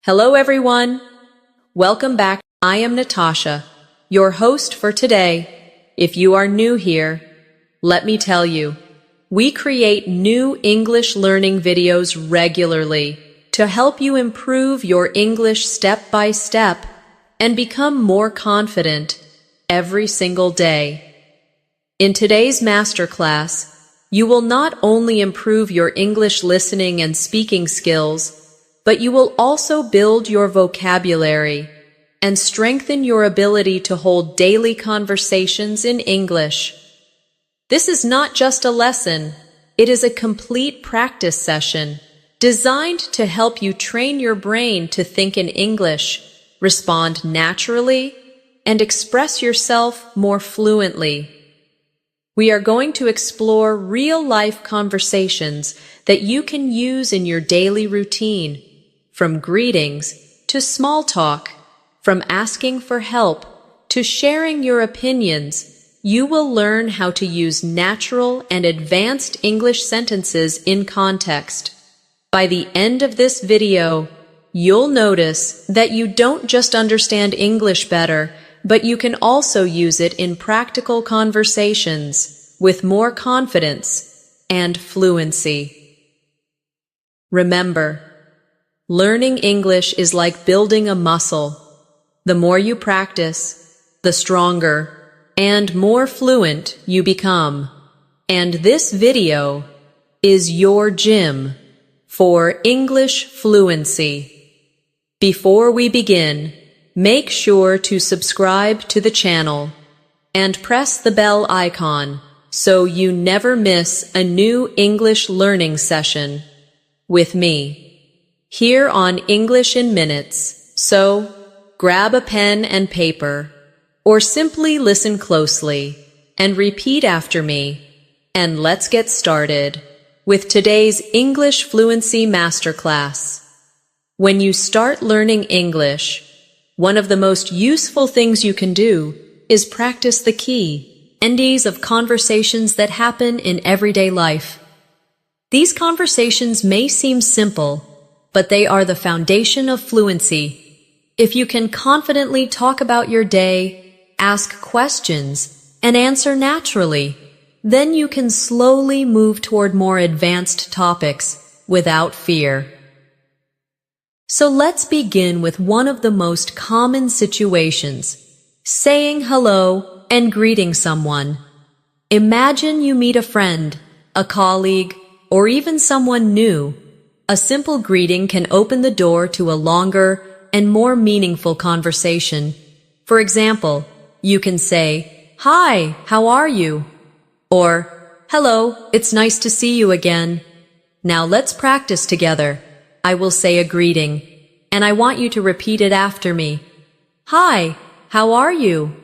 Hello everyone. Welcome back. I am Natasha, your host for today. If you are new here, let me tell you, we create new English learning videos regularly to help you improve your English step by step and become more confident every single day. In today's masterclass, you will not only improve your English listening and speaking skills, but you will also build your vocabulary and strengthen your ability to hold daily conversations in English. This is not just a lesson, it is a complete practice session designed to help you train your brain to think in English, respond naturally, and express yourself more fluently. We are going to explore real-life conversations that you can use in your daily routine, from greetings to small talk, from asking for help to sharing your opinions. You will learn how to use natural and advanced English sentences in context. By the end of this video, you'll notice that you don't just understand English better, but you can also use it in practical conversations with more confidence and fluency. Remember, learning English is like building a muscle. The more you practice, the stronger and more fluent you become. And this video is your gym for English fluency. Before we begin, make sure to subscribe to the channel and press the bell icon so you never miss a new English learning session with me here on English in Minutes. So, grab a pen and paper, or simply listen closely and repeat after me, and let's get started with today's English Fluency Masterclass. When you start learning English, one of the most useful things you can do is practice the key endings of conversations that happen in everyday life. These conversations may seem simple, but they are the foundation of fluency. If you can confidently talk about your day, ask questions, and answer naturally, then you can slowly move toward more advanced topics without fear. So let's begin with one of the most common situations, saying hello and greeting someone. Imagine you meet a friend, a colleague, or even someone new. A simple greeting can open the door to a longer and more meaningful conversation. For example, you can say, "Hi, how are you?" Or, "Hello, it's nice to see you again." Now let's practice together. I will say a greeting, and I want you to repeat it after me. "Hi, how are you?"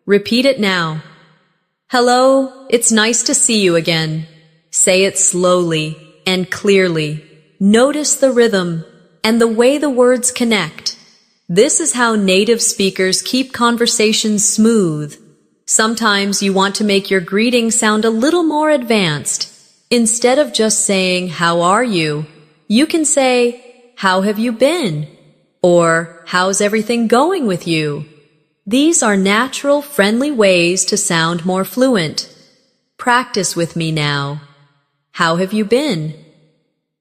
Repeat it now. "Hello, it's nice to see you again." Say it slowly and clearly. Notice the rhythm and the way the words connect. This is how native speakers keep conversations smooth. Sometimes you want to make your greeting sound a little more advanced. Instead of just saying, "How are you?" you can say, "How have you been?" or "How's everything going with you?" These are natural, friendly ways to sound more fluent. Practice with me now. How have you been?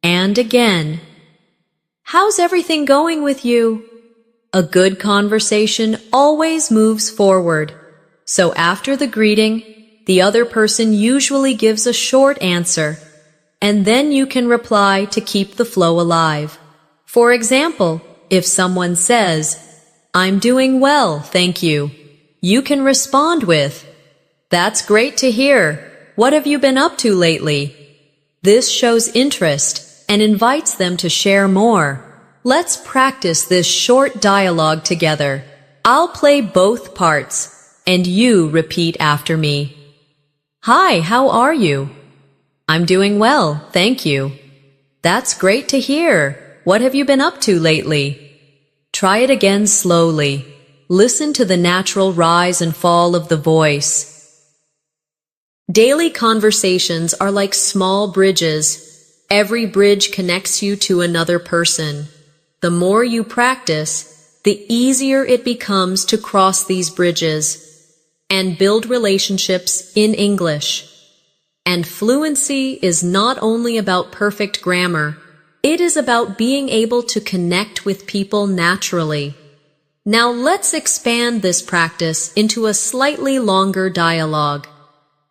And again. How's everything going with you? A good conversation always moves forward. So after the greeting, the other person usually gives a short answer, and then you can reply to keep the flow alive. For example, if someone says, "I'm doing well, thank you," you can respond with, "That's great to hear. What have you been up to lately?" This shows interest and invites them to share more. Let's practice this short dialogue together. I'll play both parts, and you repeat after me. "Hi, how are you?" "I'm doing well, thank you." "That's great to hear. What have you been up to lately?" Try it again slowly. Listen to the natural rise and fall of the voice. Daily conversations are like small bridges. Every bridge connects you to another person. The more you practice, the easier it becomes to cross these bridges and build relationships in English. And fluency is not only about perfect grammar, it is about being able to connect with people naturally. Now let's expand this practice into a slightly longer dialogue.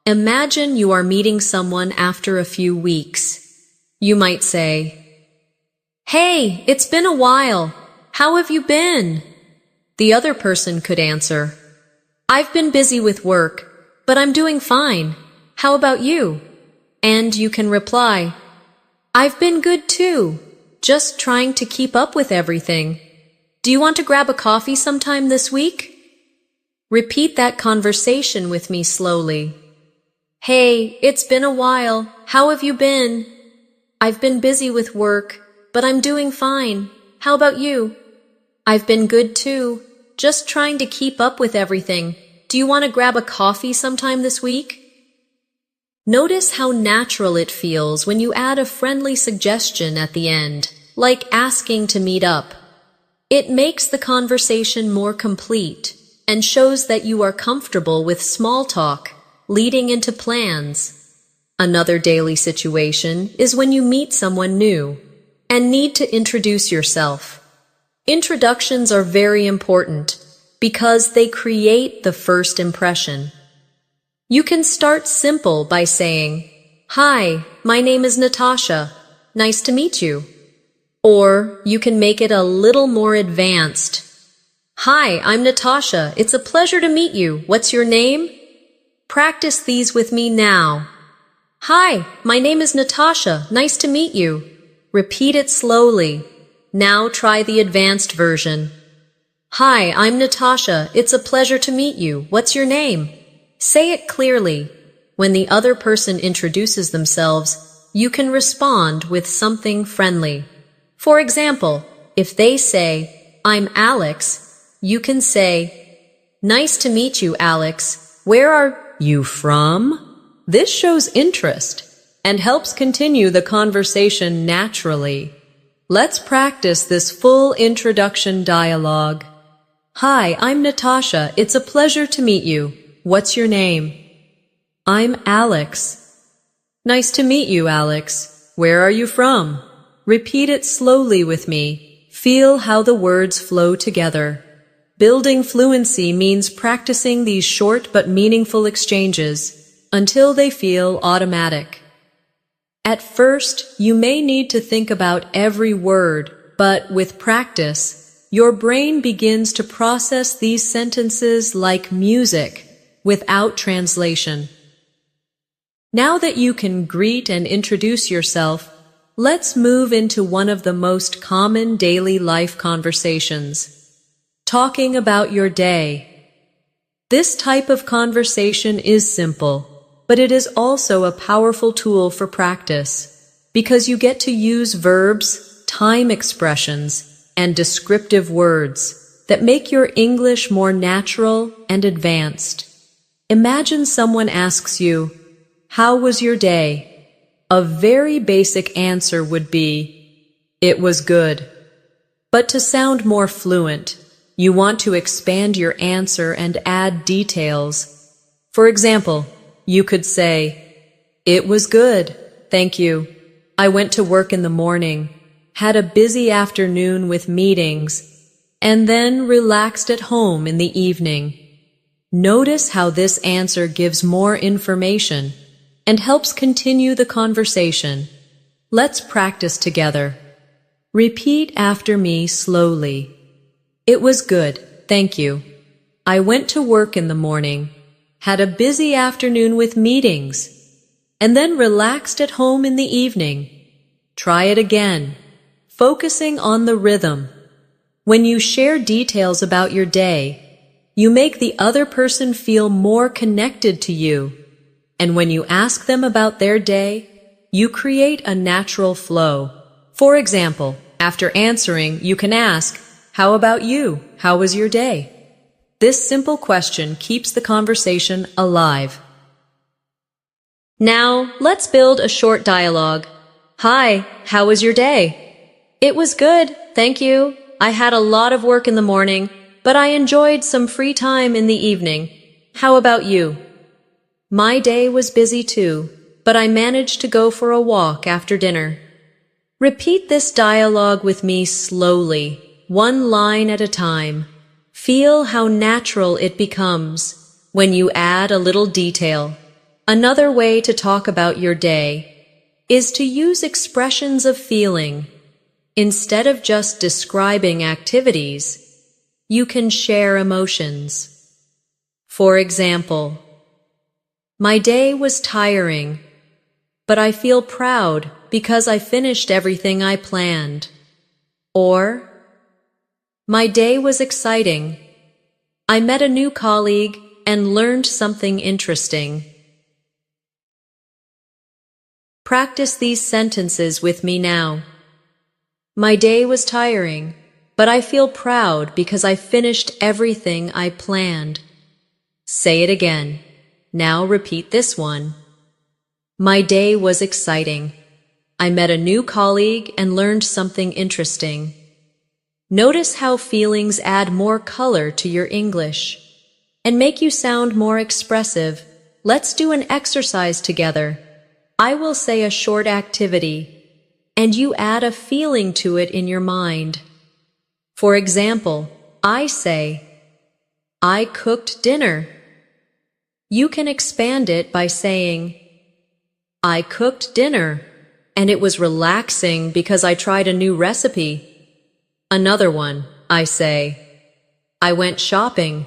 Imagine you are meeting someone after a few weeks. You might say, "Hey, it's been a while. How have you been?" The other person could answer, "I've been busy with work, but I'm doing fine. How about you?" And you can reply, "I've been good too, just trying to keep up with everything. Do you want to grab a coffee sometime this week?" Repeat that conversation with me slowly. "Hey, it's been a while. How have you been?" "I've been busy with work, but I'm doing fine. How about you?" "I've been good too, just trying to keep up with everything. Do you want to grab a coffee sometime this week?" Notice how natural it feels when you add a friendly suggestion at the end, like asking to meet up. It makes the conversation more complete and shows that you are comfortable with small talk, leading into plans. Another daily situation is when you meet someone new and need to introduce yourself. Introductions are very important because they create the first impression. You can start simple by saying, "Hi, my name is Natasha. Nice to meet you." Or you can make it a little more advanced. "Hi, I'm Natasha. It's a pleasure to meet you. What's your name?" Practice these with me now. "Hi, my name is Natasha. Nice to meet you." Repeat it slowly. Now try the advanced version. "Hi, I'm Natasha. It's a pleasure to meet you. What's your name?" Say it clearly. When the other person introduces themselves, you can respond with something friendly. For example, if they say, "I'm Alex," you can say, "Nice to meet you, Alex. Where are you from?" This shows interest and helps continue the conversation naturally. Let's practice this full introduction dialogue. "Hi, I'm Natasha. It's a pleasure to meet you. What's your name?" "I'm Alex." "Nice to meet you, Alex. Where are you from?" Repeat it slowly with me. Feel how the words flow together. Building fluency means practicing these short but meaningful exchanges until they feel automatic. At first, you may need to think about every word, but with practice, your brain begins to process these sentences like music, without translation. Now that you can greet and introduce yourself, let's move into one of the most common daily life conversations. Talking about your day. This type of conversation is simple, but it is also a powerful tool for practice, because you get to use verbs, time expressions, and descriptive words that make your English more natural and advanced. Imagine someone asks you, "How was your day?" A very basic answer would be, "It was good." But to sound more fluent, you want to expand your answer and add details. For example, you could say, "It was good, thank you. I went to work in the morning, had a busy afternoon with meetings, and then relaxed at home in the evening." Notice how this answer gives more information and helps continue the conversation. Let's practice together. Repeat after me slowly. "It was good, thank you. I went to work in the morning, had a busy afternoon with meetings, and then relaxed at home in the evening." Try it again, focusing on the rhythm. When you share details about your day, you make the other person feel more connected to you. And when you ask them about their day, you create a natural flow. For example, after answering, you can ask, "How about you? How was your day?" This simple question keeps the conversation alive. Now, let's build a short dialogue. "Hi, how was your day?" "It was good, thank you. I had a lot of work in the morning, but I enjoyed some free time in the evening. How about you? My day was busy too, but I managed to go for a walk after dinner. Repeat this dialogue with me slowly, one line at a time. Feel how natural it becomes when you add a little detail. Another way to talk about your day is to use expressions of feeling. Instead of just describing activities, you can share emotions. For example, my day was tiring, but I feel proud because I finished everything I planned. Or, my day was exciting. I met a new colleague and learned something interesting. Practice these sentences with me now. My day was tiring, but I feel proud because I finished everything I planned. Say it again. Now repeat this one. My day was exciting. I met a new colleague and learned something interesting. Notice how feelings add more color to your English and make you sound more expressive. Let's do an exercise together. I will say a short activity, and you add a feeling to it in your mind. For example, I say, I cooked dinner. You can expand it by saying, I cooked dinner, and it was relaxing because I tried a new recipe. Another one, I say, I went shopping.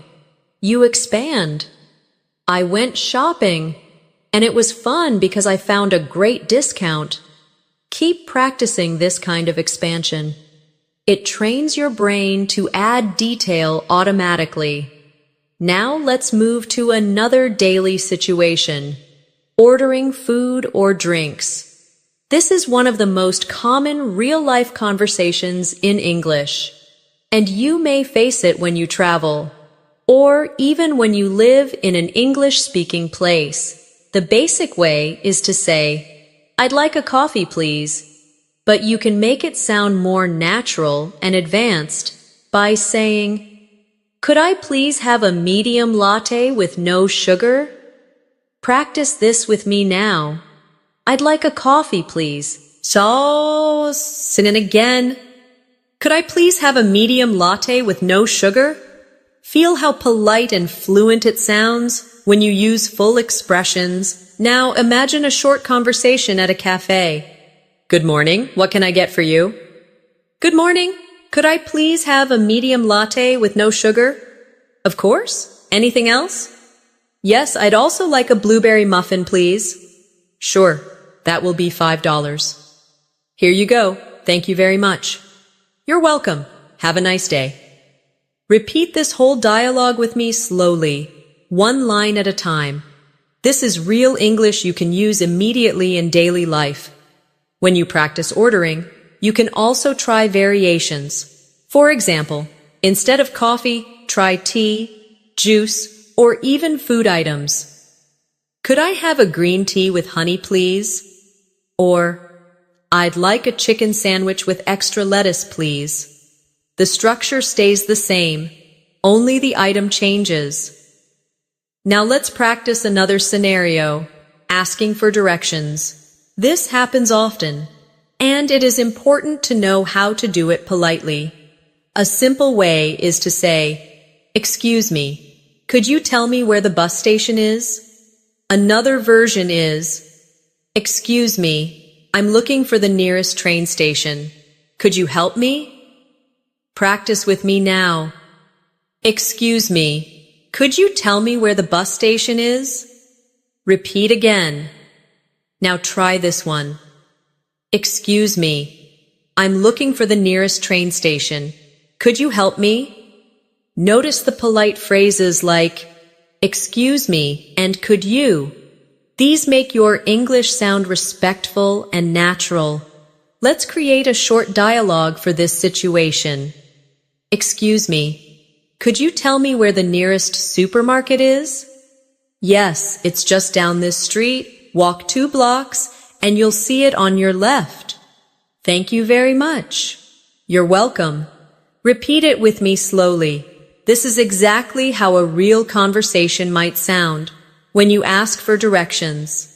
You expand. I went shopping, and it was fun because I found a great discount. Keep practicing this kind of expansion. It trains your brain to add detail automatically. Now let's move to another daily situation, ordering food or drinks. This is one of the most common real-life conversations in English, and you may face it when you travel, or even when you live in an English-speaking place. The basic way is to say, I'd like a coffee, please, but you can make it sound more natural and advanced by saying, could I please have a medium latte with no sugar? Practice this with me now. I'd like a coffee, please. So, sing it again. Could I please have a medium latte with no sugar? Feel how polite and fluent it sounds when you use full expressions. Now imagine a short conversation at a cafe. Good morning, what can I get for you? Good morning, could I please have a medium latte with no sugar? Of course. Anything else? Yes, I'd also like a blueberry muffin, please. Sure, that will be $5. Here you go. Thank you very much. You're welcome. Have a nice day. Repeat this whole dialogue with me slowly, one line at a time. This is real English you can use immediately in daily life. When you practice ordering, you can also try variations. For example, instead of coffee, try tea, juice, or even food items. Could I have a green tea with honey, please? Or, I'd like a chicken sandwich with extra lettuce, please. The structure stays the same, only the item changes. Now let's practice another scenario, asking for directions. This happens often, and it is important to know how to do it politely. A simple way is to say, excuse me, could you tell me where the bus station is? Another version is, excuse me, I'm looking for the nearest train station. Could you help me? Practice with me now. Excuse me, could you tell me where the bus station is? Repeat again. Now try this one. Excuse me, I'm looking for the nearest train station. Could you help me? Notice the polite phrases like, excuse me and could you? These make your English sound respectful and natural. Let's create a short dialogue for this situation. Excuse me, could you tell me where the nearest supermarket is? Yes, it's just down this street. Walk 2 blocks, and you'll see it on your left. Thank you very much. You're welcome. Repeat it with me slowly. This is exactly how a real conversation might sound when you ask for directions.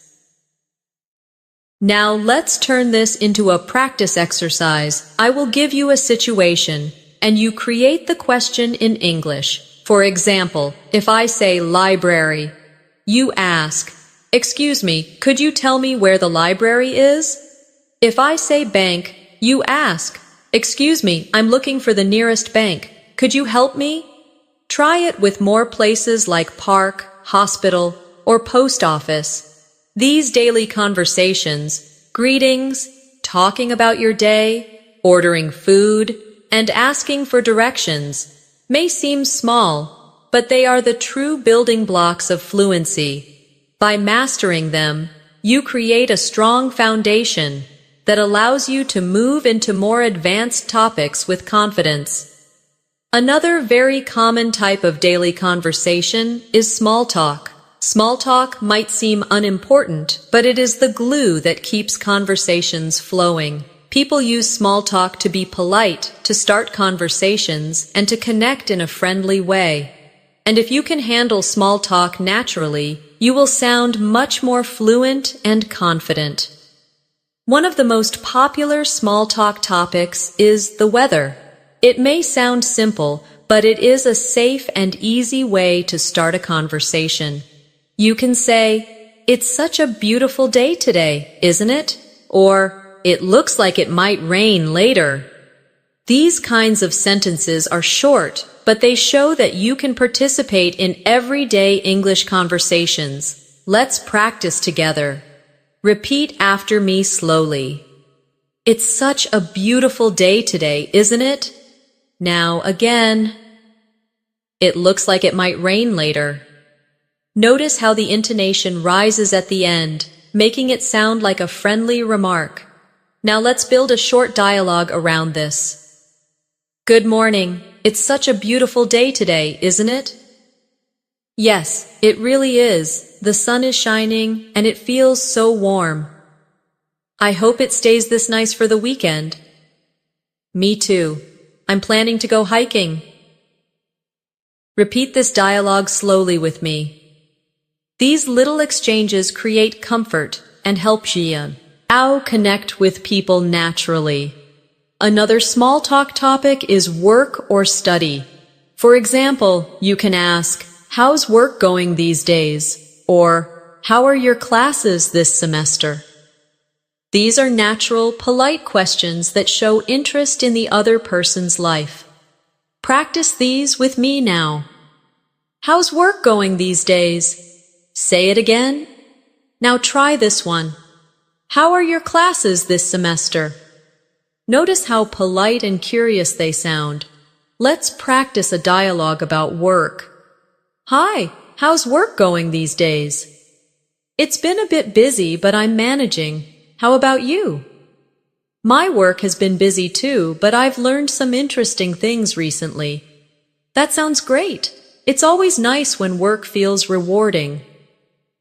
Now let's turn this into a practice exercise. I will give you a situation, and you create the question in English. For example, if I say library, you ask, "Excuse me, could you tell me where the library is?" If I say bank, you ask, "Excuse me, I'm looking for the nearest bank. Could you help me?" Try it with more places like park, hospital, or post office. These daily conversations, greetings, talking about your day, ordering food, and asking for directions may seem small, but they are the true building blocks of fluency. By mastering them, you create a strong foundation that allows you to move into more advanced topics with confidence. Another very common type of daily conversation is small talk. Small talk might seem unimportant, but it is the glue that keeps conversations flowing. People use small talk to be polite, to start conversations, and to connect in a friendly way. And if you can handle small talk naturally, you will sound much more fluent and confident. One of the most popular small talk topics is the weather. It may sound simple, but it is a safe and easy way to start a conversation. You can say, "It's such a beautiful day today, isn't it?" Or, "It looks like it might rain later." These kinds of sentences are short, but they show that you can participate in everyday English conversations. Let's practice together. Repeat after me slowly. "It's such a beautiful day today, isn't it?" Now again. "It looks like it might rain later." Notice how the intonation rises at the end, making it sound like a friendly remark. Now let's build a short dialogue around this. "Good morning. It's such a beautiful day today, isn't it?" "Yes, it really is. The sun is shining, and it feels so warm." "I hope it stays this nice for the weekend." "Me too. I'm planning to go hiking." Repeat this dialogue slowly with me. These little exchanges create comfort and help you connect with people naturally. Another small talk topic is work or study. For example, you can ask, "How's work going these days?" Or, "How are your classes this semester?" These are natural, polite questions that show interest in the other person's life. Practice these with me now. "How's work going these days?" Say it again. Now try this one. "How are your classes this semester?" Notice how polite and curious they sound. Let's practice a dialogue about work. "Hi, how's work going these days?" "It's been a bit busy, but I'm managing. How about you?" "My work has been busy too, but I've learned some interesting things recently." "That sounds great. It's always nice when work feels rewarding."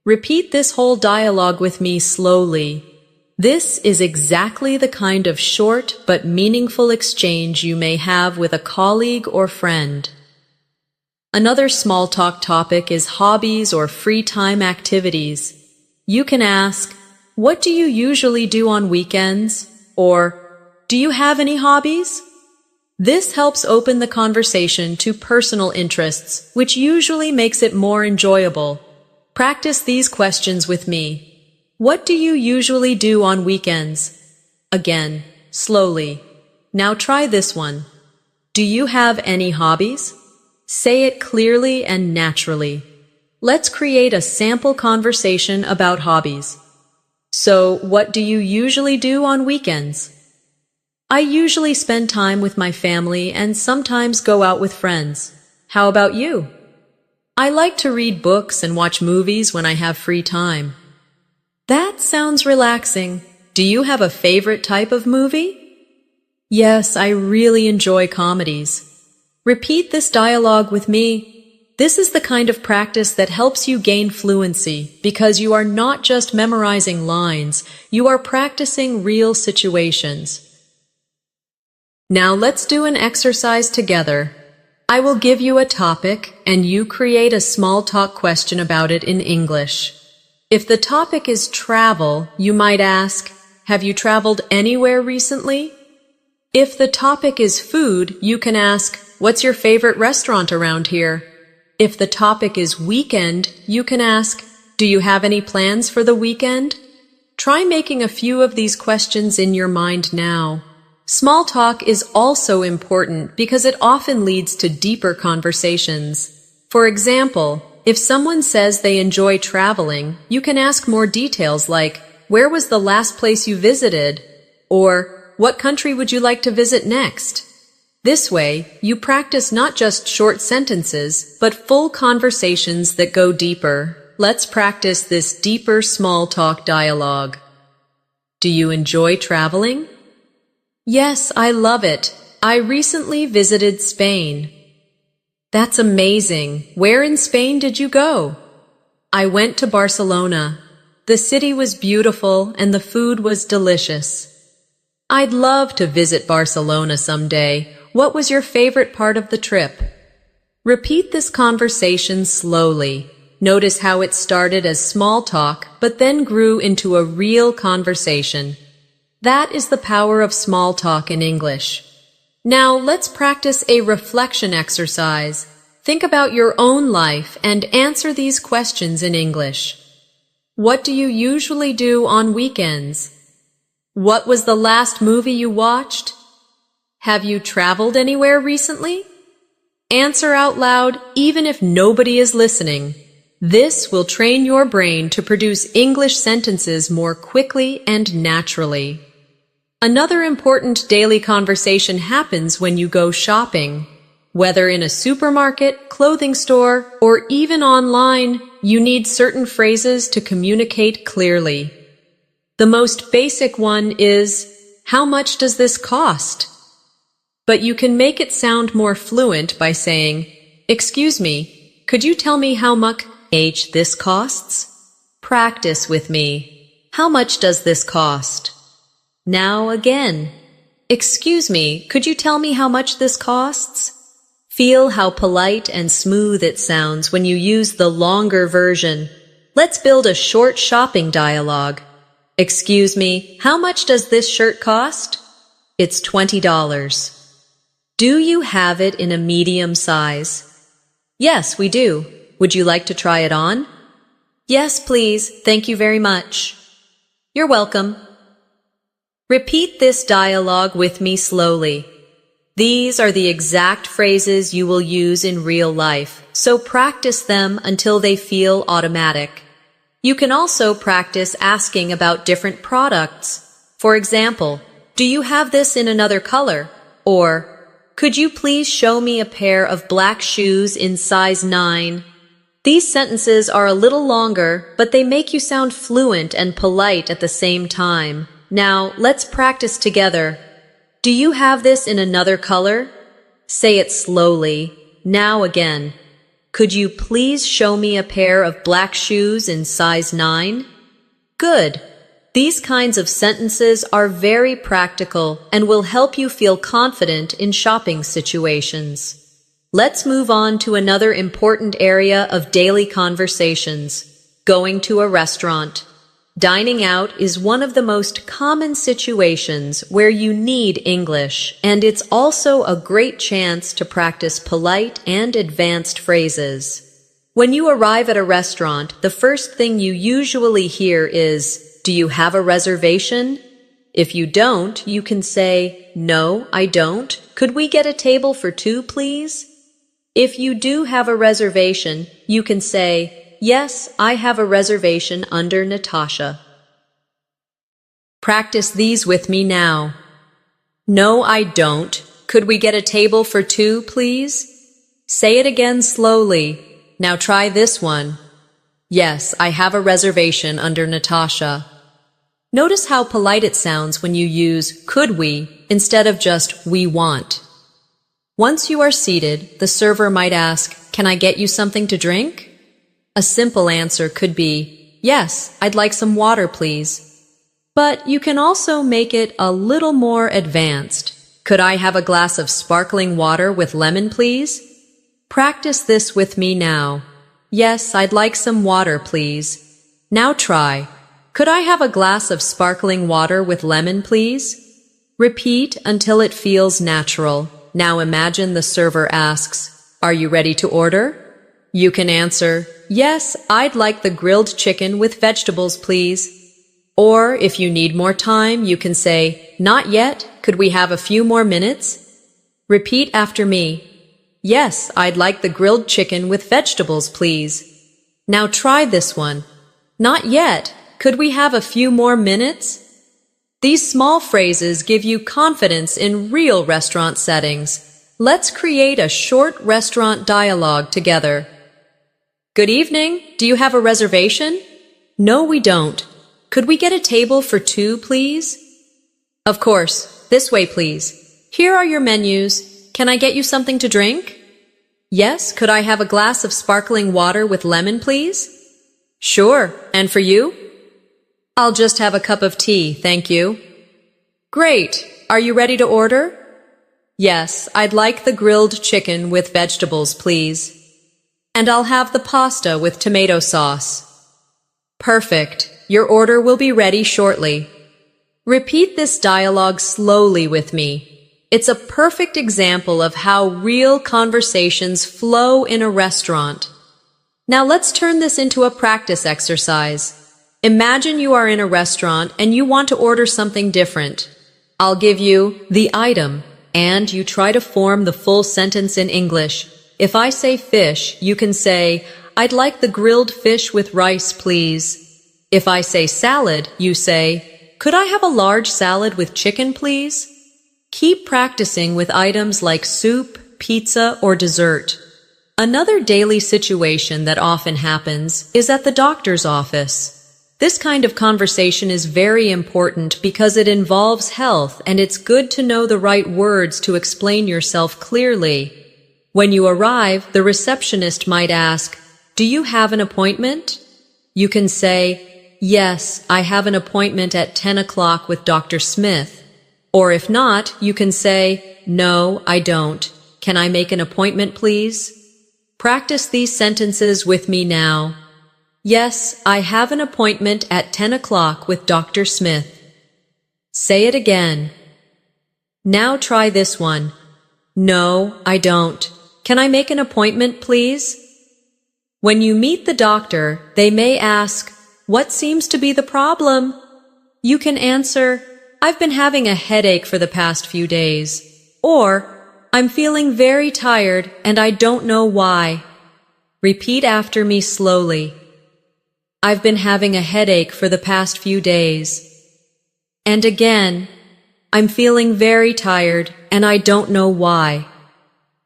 Repeat this whole dialogue with me slowly. This is exactly the kind of short but meaningful exchange you may have with a colleague or friend. Another small talk topic is hobbies or free time activities. You can ask, "What do you usually do on weekends?" Or, "Do you have any hobbies?" This helps open the conversation to personal interests, which usually makes it more enjoyable. Practice these questions with me. What do you usually do on weekends? Again, slowly. Now try this one. Do you have any hobbies? Say it clearly and naturally. Let's create a sample conversation about hobbies. So, what do you usually do on weekends? I usually spend time with my family and sometimes go out with friends. How about you? I like to read books and watch movies when I have free time. That sounds relaxing. Do you have a favorite type of movie? Yes, I really enjoy comedies. Repeat this dialogue with me. This is the kind of practice that helps you gain fluency because you are not just memorizing lines, you are practicing real situations. Now let's do an exercise together. I will give you a topic and you create a small talk question about it in English. If the topic is travel, you might ask, have you traveled anywhere recently? If the topic is food, you can ask, what's your favorite restaurant around here? If the topic is weekend, you can ask, do you have any plans for the weekend? Try making a few of these questions in your mind now. Small talk is also important because it often leads to deeper conversations. For example, if someone says they enjoy traveling, you can ask more details like, where was the last place you visited? Or, what country would you like to visit next? This way, you practice not just short sentences, but full conversations that go deeper. Let's practice this deeper small talk dialogue. Do you enjoy traveling? Yes, I love it. I recently visited Spain. That's amazing. Where in Spain did you go? I went to Barcelona. The city was beautiful and the food was delicious. I'd love to visit Barcelona someday. What was your favorite part of the trip? Repeat this conversation slowly. Notice how it started as small talk, but then grew into a real conversation. That is the power of small talk in English. Now let's practice a reflection exercise. Think about your own life and answer these questions in English. What do you usually do on weekends? What was the last movie you watched? Have you traveled anywhere recently? Answer out loud even if nobody is listening. This will train your brain to produce English sentences more quickly and naturally. Another important daily conversation happens when you go shopping. Whether in a supermarket, clothing store, or even online, you need certain phrases to communicate clearly. The most basic one is, how much does this cost? But you can make it sound more fluent by saying, excuse me, could you tell me how much this costs? Practice with me. How much does this cost? Now again. Excuse me, could you tell me how much this costs? Feel how polite and smooth it sounds when you use the longer version. Let's build a short shopping dialogue. Excuse me, how much does this shirt cost? It's $20. Do you have it in a medium size? Yes, we do. Would you like to try it on? Yes, please. Thank you very much. You're welcome. Repeat this dialogue with me slowly. These are the exact phrases you will use in real life, so practice them until they feel automatic. You can also practice asking about different products. For example, do you have this in another color? Or, could you please show me a pair of black shoes in size 9? These sentences are a little longer, but they make you sound fluent and polite at the same time. Now, let's practice together. Do you have this in another color? Say it slowly. Now again. Could you please show me a pair of black shoes in size 9? Good. These kinds of sentences are very practical and will help you feel confident in shopping situations. Let's move on to another important area of daily conversations, going to a restaurant. Dining out is one of the most common situations where you need English, and it's also a great chance to practice polite and advanced phrases. When you arrive at a restaurant, the first thing you usually hear is, do you have a reservation? If you don't, you can say, no, I don't. Could we get a table for 2, please? If you do have a reservation, you can say, yes, I have a reservation under Natasha. Practice these with me now. No, I don't. Could we get a table for 2, please? Say it again slowly. Now try this one. Yes, I have a reservation under Natasha. Notice how polite it sounds when you use could we instead of just we want. Once you are seated, the server might ask, can I get you something to drink? A simple answer could be, yes, I'd like some water, please. But you can also make it a little more advanced. Could I have a glass of sparkling water with lemon, please? Practice this with me now. Yes, I'd like some water, please. Now try. Could I have a glass of sparkling water with lemon, please? Repeat until it feels natural. Now imagine the server asks, "Are you ready to order?" You can answer, "Yes, I'd like the grilled chicken with vegetables, please." Or if you need more time, you can say, "Not yet. Could we have a few more minutes?" Repeat after me. "Yes, I'd like the grilled chicken with vegetables, please." Now try this one. "Not yet. Could we have a few more minutes?" These small phrases give you confidence in real restaurant settings. Let's create a short restaurant dialogue together. Good evening. Do you have a reservation? No, we don't. Could we get a table for two, please? Of course. This way, please. Here are your menus. Can I get you something to drink? Yes. Could I have a glass of sparkling water with lemon, please? Sure. And for you? I'll just have a cup of tea, thank you. Great. Are you ready to order? Yes, I'd like the grilled chicken with vegetables, please. And I'll have the pasta with tomato sauce. Perfect. Your order will be ready shortly. Repeat this dialogue slowly with me. It's a perfect example of how real conversations flow in a restaurant. Now let's turn this into a practice exercise. Imagine you are in a restaurant and you want to order something different. I'll give you the item, and you try to form the full sentence in English. If I say fish, you can say, "I'd like the grilled fish with rice, please." If I say salad, you say, "Could I have a large salad with chicken, please?" Keep practicing with items like soup, pizza, or dessert. Another daily situation that often happens is at the doctor's office. This kind of conversation is very important because it involves health, and it's good to know the right words to explain yourself clearly. When you arrive, the receptionist might ask, "Do you have an appointment?" You can say, "Yes, I have an appointment at 10 o'clock with Dr. Smith." Or if not, you can say, "No, I don't. Can I make an appointment, please?" Practice these sentences with me now. Yes, I have an appointment at 10 o'clock with Dr. Smith. Say it again. Now try this one. No, I don't. Can I make an appointment, please? When you meet the doctor, they may ask, "What seems to be the problem?" You can answer, "I've been having a headache for the past few days." Or, "I'm feeling very tired and I don't know why." Repeat after me slowly. I've been having a headache for the past few days. And again, I'm feeling very tired and I don't know why.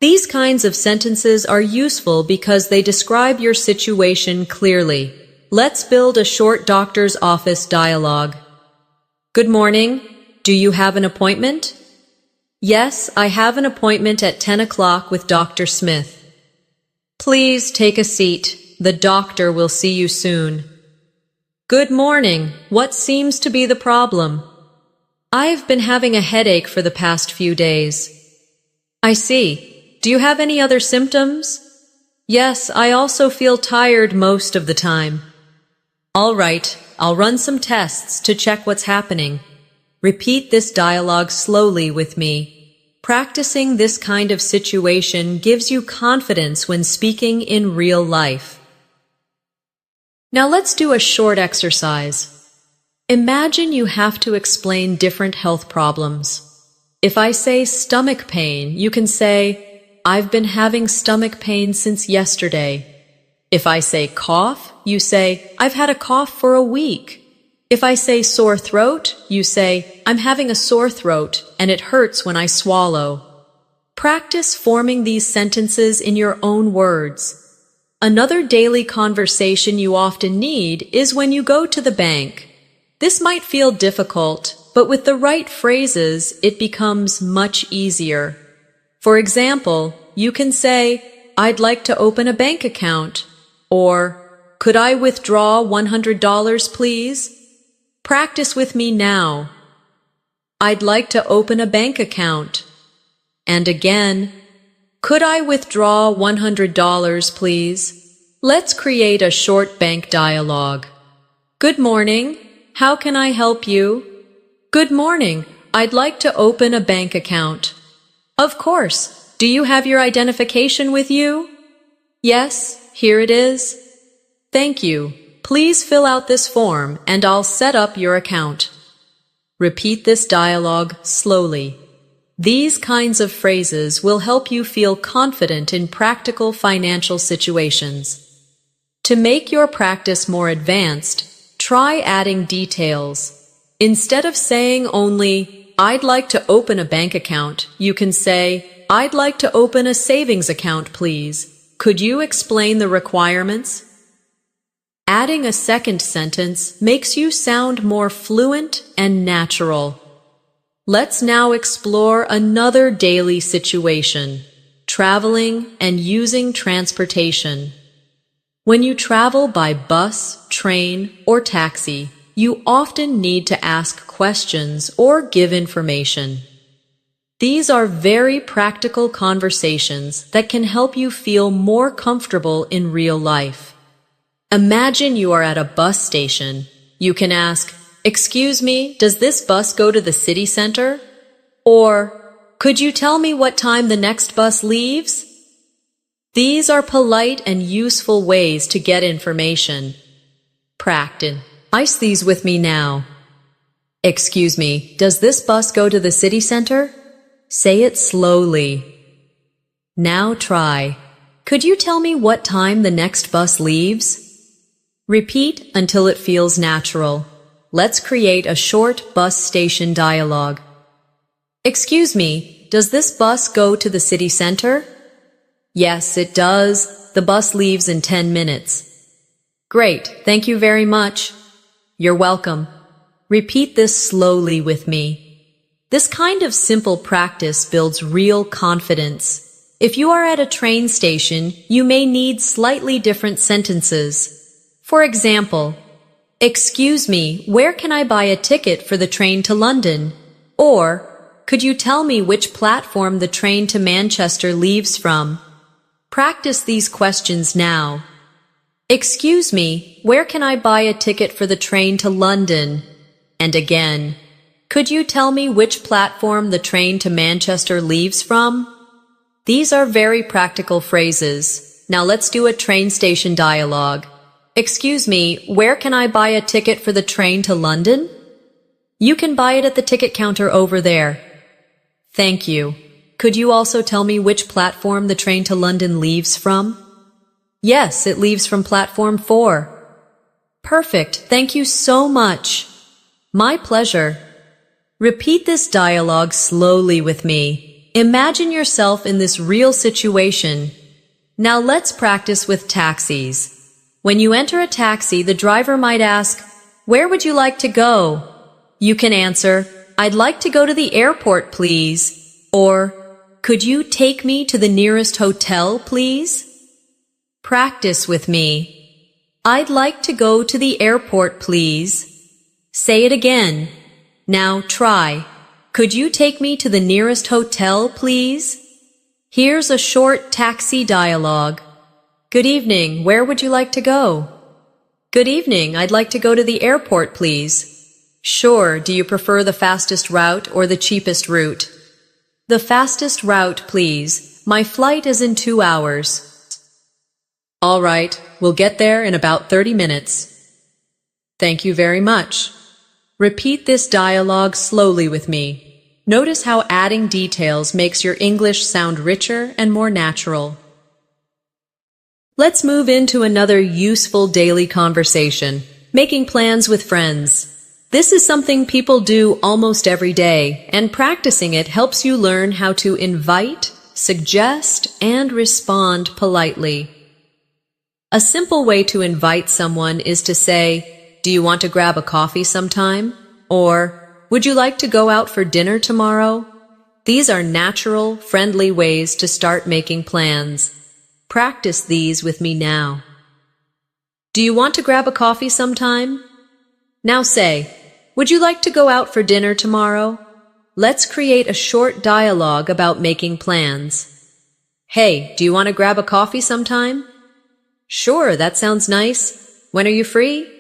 These kinds of sentences are useful because they describe your situation clearly. Let's build a short doctor's office dialogue. Good morning. Do you have an appointment? Yes, I have an appointment at 10 o'clock with Dr. Smith. Please take a seat. The doctor will see you soon. Good morning. What seems to be the problem? I've been having a headache for the past few days. I see. Do you have any other symptoms? Yes, I also feel tired most of the time. All right, I'll run some tests to check what's happening. Repeat this dialogue slowly with me. Practicing this kind of situation gives you confidence when speaking in real life. Now let's do a short exercise. Imagine you have to explain different health problems. If I say stomach pain, you can say, I've been having stomach pain since yesterday. If I say cough, you say, I've had a cough for a week. If I say sore throat, you say, I'm having a sore throat and it hurts when I swallow. Practice forming these sentences in your own words. Another daily conversation you often need is when you go to the bank. This might feel difficult, but with the right phrases, it becomes much easier. For example, you can say, I'd like to open a bank account, or could I withdraw $100, please? Practice with me now. I'd like to open a bank account. And again, could I withdraw $100, please? Let's create a short bank dialogue. Good morning. How can I help you? Good morning. I'd like to open a bank account. Of course. Do you have your identification with you? Yes, here it is. Thank you. Please fill out this form and I'll set up your account. Repeat this dialogue slowly. These kinds of phrases will help you feel confident in practical financial situations. To make your practice more advanced, try adding details. Instead of saying only, I'd like to open a bank account, you can say, I'd like to open a savings account, please. Could you explain the requirements? Adding a second sentence makes you sound more fluent and natural. Let's now explore another daily situation, traveling and using transportation. When you travel by bus, train, or taxi, you often need to ask questions or give information. These are very practical conversations that can help you feel more comfortable in real life. Imagine you are at a bus station. You can ask, "Excuse me, does this bus go to the city center?" Or, "Could you tell me what time the next bus leaves?" These are polite and useful ways to get information. Practice these with me now. Excuse me, does this bus go to the city center? Say it slowly. Now try. Could you tell me what time the next bus leaves? Repeat until it feels natural. Let's create a short bus station dialogue. Excuse me, does this bus go to the city center? Yes, it does. The bus leaves in 10 minutes. Great, thank you very much. You're welcome. Repeat this slowly with me. This kind of simple practice builds real confidence. If you are at a train station, you may need slightly different sentences. For example, excuse me, where can I buy a ticket for the train to London? Or, could you tell me which platform the train to Manchester leaves from? Practice these questions now. Excuse me, where can I buy a ticket for the train to London? And again, could you tell me which platform the train to Manchester leaves from? These are very practical phrases. Now let's do a train station dialogue. Excuse me, where can I buy a ticket for the train to London? You can buy it at the ticket counter over there. Thank you. Could you also tell me which platform the train to London leaves from? Yes, it leaves from platform 4. Perfect. Thank you so much. My pleasure. Repeat this dialogue slowly with me. Imagine yourself in this real situation. Now let's practice with taxis. When you enter a taxi, the driver might ask, "Where would you like to go?" You can answer, "I'd like to go to the airport, please." Or, "Could you take me to the nearest hotel, please?" Practice with me. I'd like to go to the airport, please. Say it again. Now try. Could you take me to the nearest hotel, please? Here's a short taxi dialogue. Good evening. Where would you like to go? Good evening. I'd like to go to the airport, please. Sure. Do you prefer the fastest route or the cheapest route? The fastest route, please. My flight is in 2 hours. All right. We'll get there in about 30 minutes. Thank you very much. Repeat this dialogue slowly with me. Notice how adding details makes your English sound richer and more natural. Let's move into another useful daily conversation, making plans with friends. This is something people do almost every day, and practicing it helps you learn how to invite, suggest, and respond politely. A simple way to invite someone is to say, "Do you want to grab a coffee sometime?" Or, "Would you like to go out for dinner tomorrow?" These are natural, friendly ways to start making plans. Practice these with me now. Do you want to grab a coffee sometime? Now say, "Would you like to go out for dinner tomorrow?" let's create a short dialogue about making plans. Hey, do you want to grab a coffee sometime? Sure, that sounds nice. When are you free?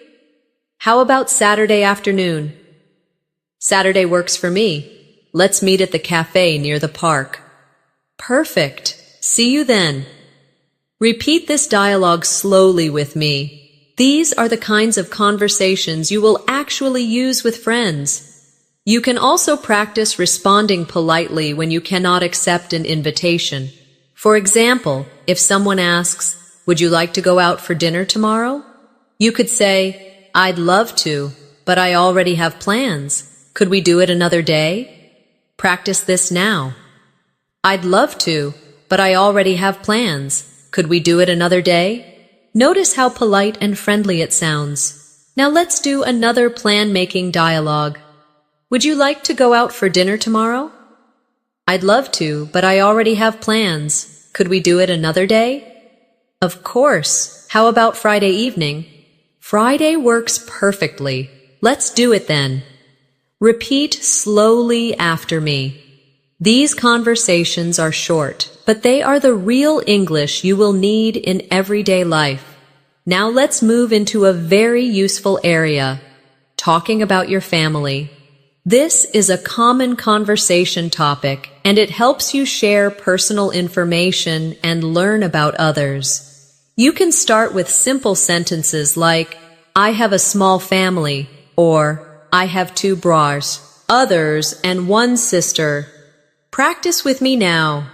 How about Saturday afternoon? Saturday works for me. Let's meet at the cafe near the park. Perfect. See you then. Repeat this dialogue slowly with me. These are the kinds of conversations you will actually use with friends. You can also practice responding politely when you cannot accept an invitation. For example, if someone asks, "Would you like to go out for dinner tomorrow?" You could say, "I'd love to, but I already have plans. Could we do it another day?" Practice this now. I'd love to, but I already have plans. Could we do it another day? Notice how polite and friendly it sounds. Now let's do another plan-making dialogue. Would you like to go out for dinner tomorrow? I'd love to, but I already have plans. Could we do it another day? Of course. How about Friday evening? Friday works perfectly. Let's do it then. Repeat slowly after me. These conversations are short, but they are the real English you will need in everyday life. Now let's move into a very useful area, talking about your family. This is a common conversation topic, and it helps you share personal information and learn about others. You can start with simple sentences like, "I have a small family," or "I have 2 brothers and 1 sister." Practice with me now.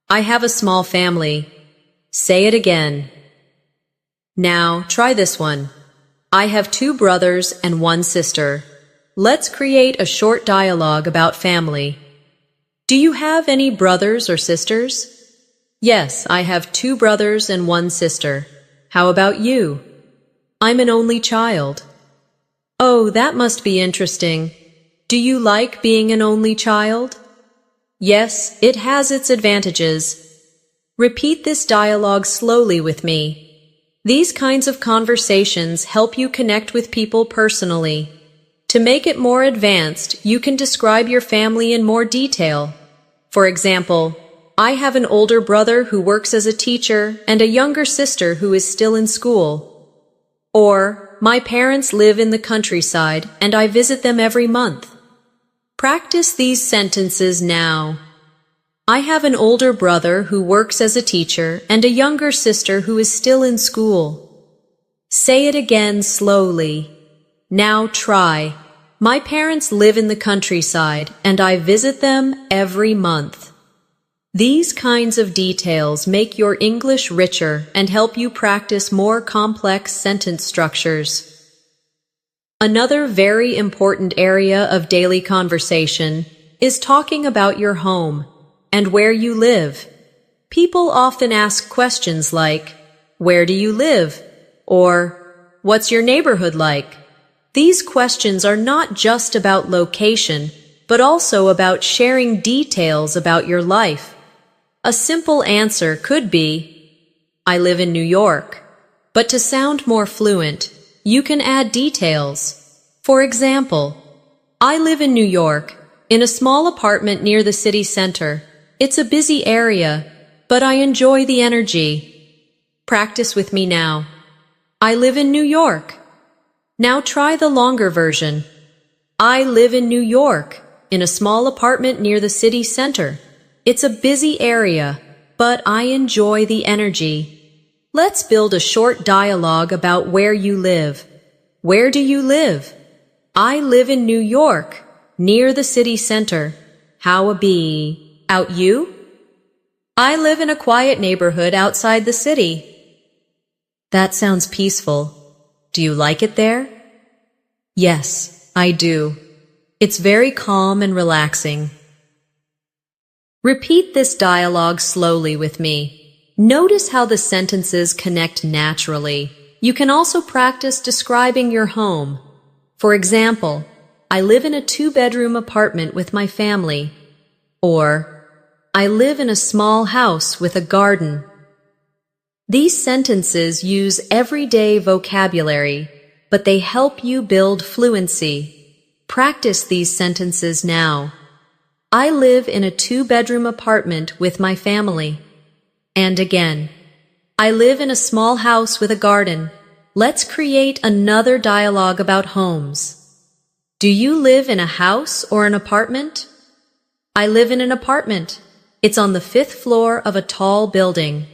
I have a small family. Say it again. Now, try this one. I have 2 brothers and 1 sister. Let's create a short dialogue about family. Do you have any brothers or sisters? Yes, I have 2 brothers and 1 sister. How about you? I'm an only child. Oh, that must be interesting. Do you like being an only child? Yes, it has its advantages. Repeat this dialogue slowly with me. These kinds of conversations help you connect with people personally. To make it more advanced, you can describe your family in more detail. For example, I have an older brother who works as a teacher and a younger sister who is still in school. Or, my parents live in the countryside and I visit them every month. Practice these sentences now. I have an older brother who works as a teacher and a younger sister who is still in school. Say it again slowly. Now try. My parents live in the countryside and I visit them every month. These kinds of details make your English richer and help you practice more complex sentence structures. Another very important area of daily conversation is talking about your home and where you live. People often ask questions like, "Where do you live?" or "What's your neighborhood like?" These questions are not just about location, but also about sharing details about your life. A simple answer could be, "I live in New York." But to sound more fluent, you can add details. For example, I live in New York, in a small apartment near the city center. It's a busy area, but I enjoy the energy. Practice with me now. I live in New York. Now try the longer version. I live in New York, in a small apartment near the city center. It's a busy area, but I enjoy the energy. Let's build a short dialogue about where you live. Where do you live? I live in New York, near the city center. How about you? I live in a quiet neighborhood outside the city. That sounds peaceful. Do you like it there? Yes, I do. It's very calm and relaxing. Repeat this dialogue slowly with me. Notice how the sentences connect naturally. You can also practice describing your home. For example, I live in a 2-bedroom apartment with my family. Or, I live in a small house with a garden. These sentences use everyday vocabulary, but they help you build fluency. Practice these sentences now. I live in a 2-bedroom apartment with my family. And again, I live in a small house with a garden. Let's create another dialogue about homes. Do you live in a house or an apartment? I live in an apartment. It's on the 5th floor of a tall building.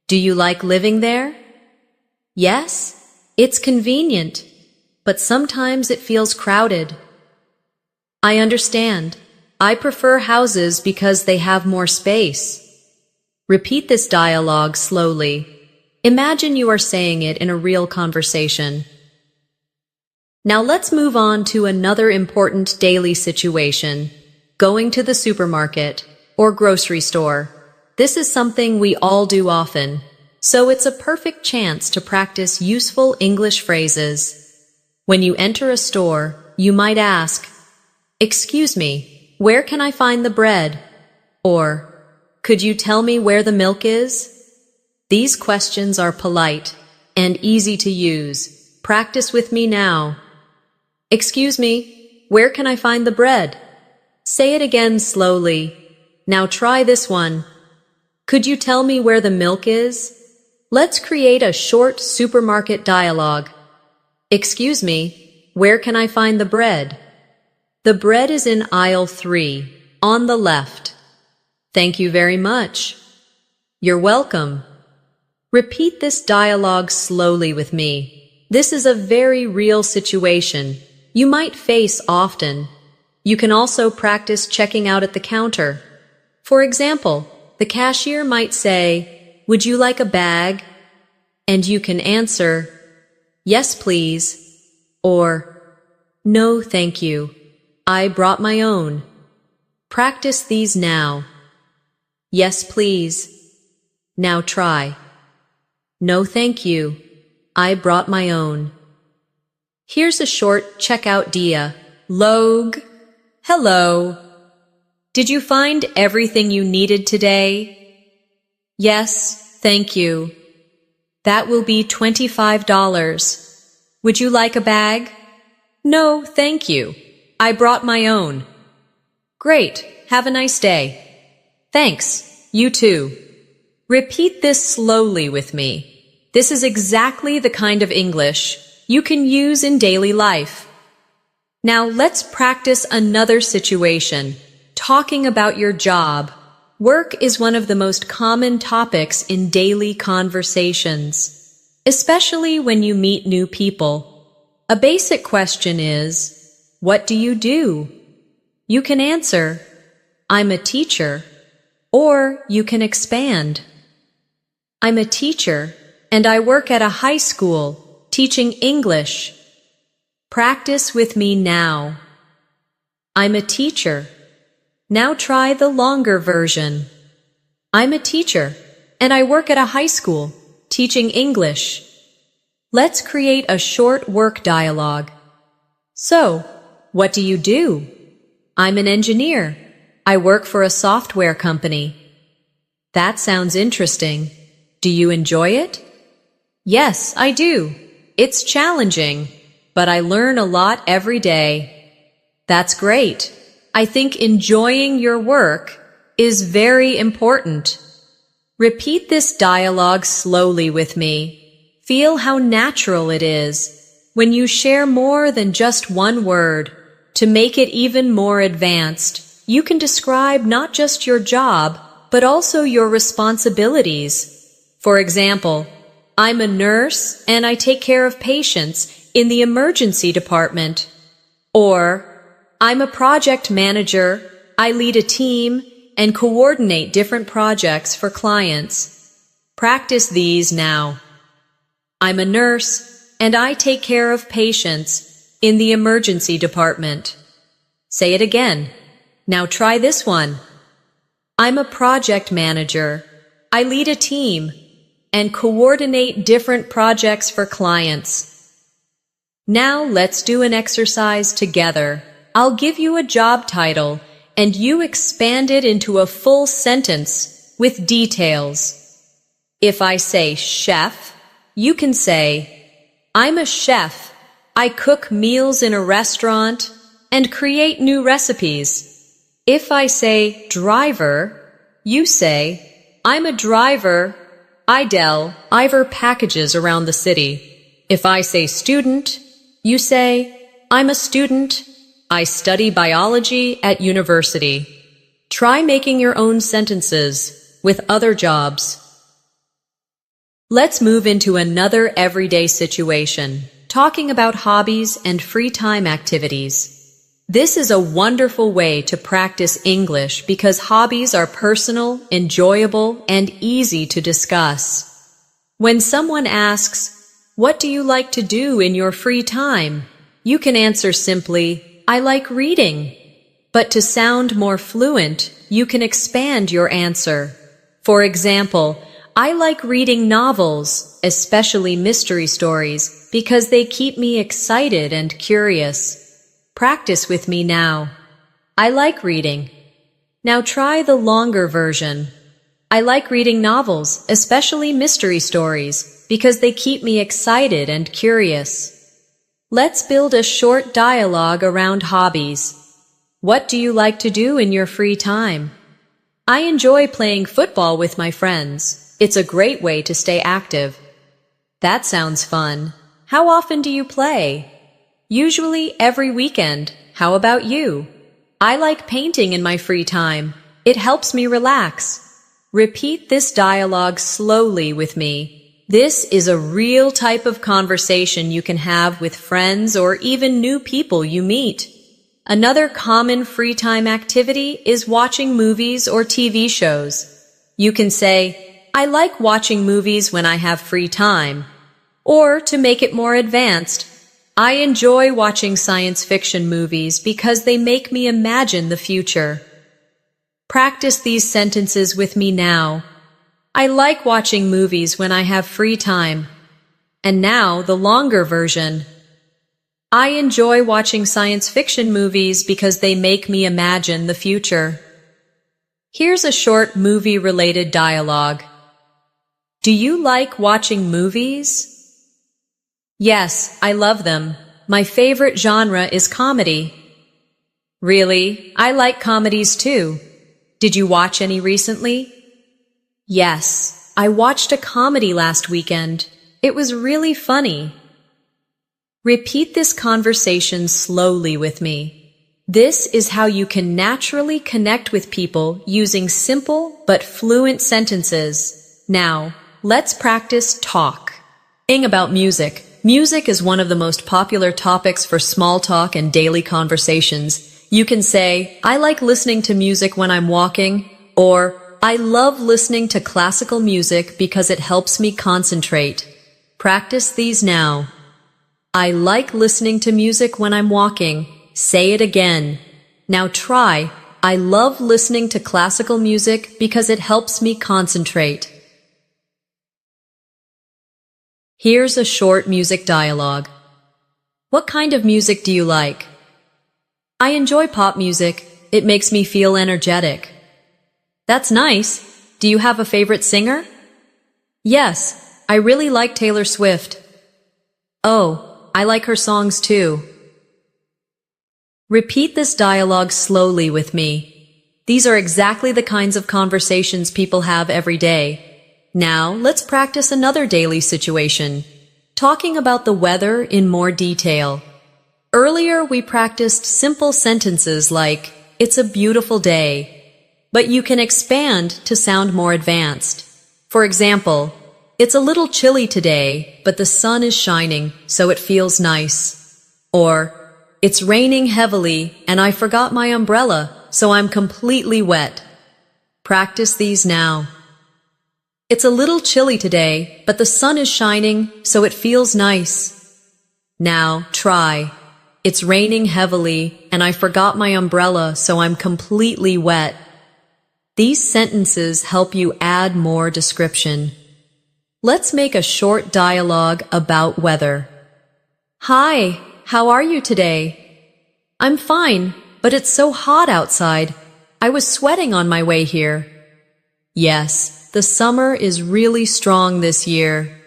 Do you like living there? Yes, it's convenient, but sometimes it feels crowded. I understand. I prefer houses because they have more space. Repeat this dialogue slowly. Imagine you are saying it in a real conversation. Now let's move on to another important daily situation, going to the supermarket or grocery store. This is something we all do often, so it's a perfect chance to practice useful English phrases. When you enter a store, you might ask, "Excuse me, where can I find the bread?" Or, "Could you tell me where the milk is?" These questions are polite and easy to use. Practice with me now. Excuse me, where can I find the bread? Say it again slowly. Now try this one. Could you tell me where the milk is? Let's create a short supermarket dialogue. Excuse me, where can I find the bread? The bread is in aisle 3, on the left. Thank you very much. You're welcome. Repeat this dialogue slowly with me. This is a very real situation you might face often. You can also practice checking out at the counter. For example, the cashier might say, "Would you like a bag?" And you can answer, "Yes, please," or "No, thank you. I brought my own." Practice these now. Yes, please. Now try. No, thank you. I brought my own. Here's a short checkout dia. Log. Hello. Did you find everything you needed today? Yes, thank you. That will be $25. Would you like a bag? No, thank you. I brought my own. Great. Have a nice day. Thanks. You too. Repeat this slowly with me. This is exactly the kind of English you can use in daily life. Now let's practice another situation, talking about your job. Work is one of the most common topics in daily conversations, especially when you meet new people. A basic question is, what do you do? You can answer, I'm a teacher, or you can expand. I'm a teacher, and I work at a high school, teaching English. Practice with me now. I'm a teacher. Now try the longer version. I'm a teacher, and I work at a high school, teaching English. Let's create a short work dialogue. So, what do you do? I'm an engineer. I work for a software company. That sounds interesting. Do you enjoy it? Yes, I do. It's challenging, but I learn a lot every day. That's great. I think enjoying your work is very important. Repeat this dialogue slowly with me. Feel how natural it is when you share more than just one word. To make it even more advanced, you can describe not just your job, but also your responsibilities. For example, I'm a nurse and I take care of patients in the emergency department. Or, I'm a project manager. I lead a team and coordinate different projects for clients. Practice these now. I'm a nurse and I take care of patients in the emergency department. Say it again. Now try this one. I'm a project manager. I lead a team and coordinate different projects for clients. Now let's do an exercise together. I'll give you a job title and you expand it into a full sentence with details. If I say chef, you can say, I'm a chef. I cook meals in a restaurant. and create new recipes. If I say driver, you say, I'm a driver. Iver packages around the city. If I say student, you say, I'm a student. I study biology at university. Try making your own sentences with other jobs. Let's move into another everyday situation, talking about hobbies and free time activities. This is a wonderful way to practice English because hobbies are personal, enjoyable, and easy to discuss. When someone asks, "What do you like to do in your free time?" you can answer simply, "I like reading." But to sound more fluent, you can expand your answer. For example, I like reading novels, especially mystery stories, because they keep me excited and curious. Practice with me now. I like reading. Now try the longer version. I like reading novels, especially mystery stories, because they keep me excited and curious. Let's build a short dialogue around hobbies. What do you like to do in your free time? I enjoy playing football with my friends. It's a great way to stay active. That sounds fun. How often do you play? Usually every weekend. How about you? I like painting in my free time. It helps me relax. Repeat this dialogue slowly with me. This is a real type of conversation you can have with friends or even new people you meet. Another common free time activity is watching movies or TV shows. You can say, I like watching movies when I have free time. Or to make it more advanced, I enjoy watching science fiction movies because they make me imagine the future. Practice these sentences with me now. I like watching movies when I have free time. And now the longer version. I enjoy watching science fiction movies because they make me imagine the future. Here's a short movie-related dialogue. Do you like watching movies? Yes, I love them. My favorite genre is comedy. Really? I like comedies too. Did you watch any recently? Yes, I watched a comedy last weekend. It was really funny. Repeat this conversation slowly with me. This is how you can naturally connect with people using simple but fluent sentences. Now, let's practice talk. Thing about music. Music is one of the most popular topics for small talk and daily conversations. You can say, I like listening to music when I'm walking, or I love listening to classical music because it helps me concentrate. Practice these now. I like listening to music when I'm walking. Say it again. Now try, I love listening to classical music because it helps me concentrate. Here's a short music dialogue. What kind of music do you like? I enjoy pop music. It makes me feel energetic. That's nice. Do you have a favorite singer? Yes, I really like Taylor Swift. Oh, I like her songs too. Repeat this dialogue slowly with me. These are exactly the kinds of conversations people have every day. Now, let's practice another daily situation, talking about the weather in more detail. Earlier, we practiced simple sentences like, it's a beautiful day, but you can expand to sound more advanced. For example, it's a little chilly today, but the sun is shining, so it feels nice. Or, it's raining heavily, and I forgot my umbrella, so I'm completely wet. Practice these now. It's a little chilly today, but the sun is shining, so it feels nice. Now, try. It's raining heavily, and I forgot my umbrella, so I'm completely wet. These sentences help you add more description. Let's make a short dialogue about weather. Hi, how are you today? I'm fine, but it's so hot outside. I was sweating on my way here. Yes, the summer is really strong this year.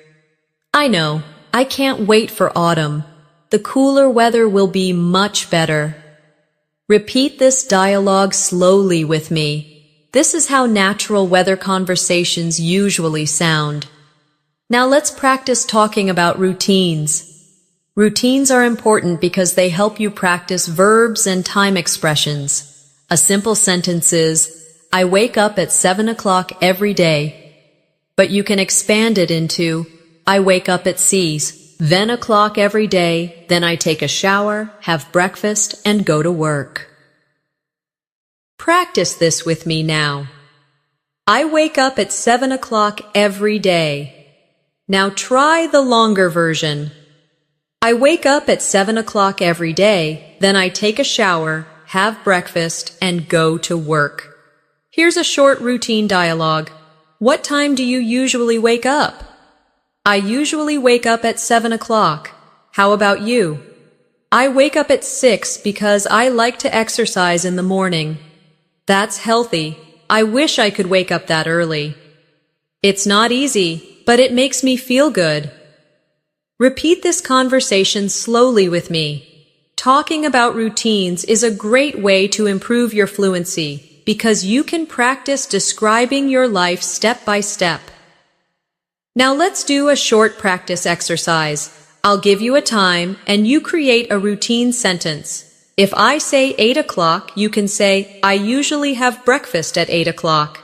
I know, I can't wait for autumn. The cooler weather will be much better. Repeat this dialogue slowly with me. This is how natural weather conversations usually sound. Now let's practice talking about routines. Routines are important because they help you practice verbs and time expressions. A simple sentence is, I wake up at 7 o'clock every day. But you can expand it into, I wake up at then o'clock every day, then I take a shower, have breakfast, and go to work. Practice this with me now. I wake up at 7 o'clock every day. Now try the longer version. I wake up at 7 o'clock every day, then I take a shower, have breakfast, and go to work. Here's a short routine dialogue. What time do you usually wake up? I usually wake up at 7 o'clock. How about you? I wake up at 6 because I like to exercise in the morning. That's healthy. I wish I could wake up that early. It's not easy, but it makes me feel good. Repeat this conversation slowly with me. Talking about routines is a great way to improve your fluency because you can practice describing your life step by step. Now let's do a short practice exercise. I'll give you a time and you create a routine sentence. If I say 8 o'clock, you can say, I usually have breakfast at 8 o'clock.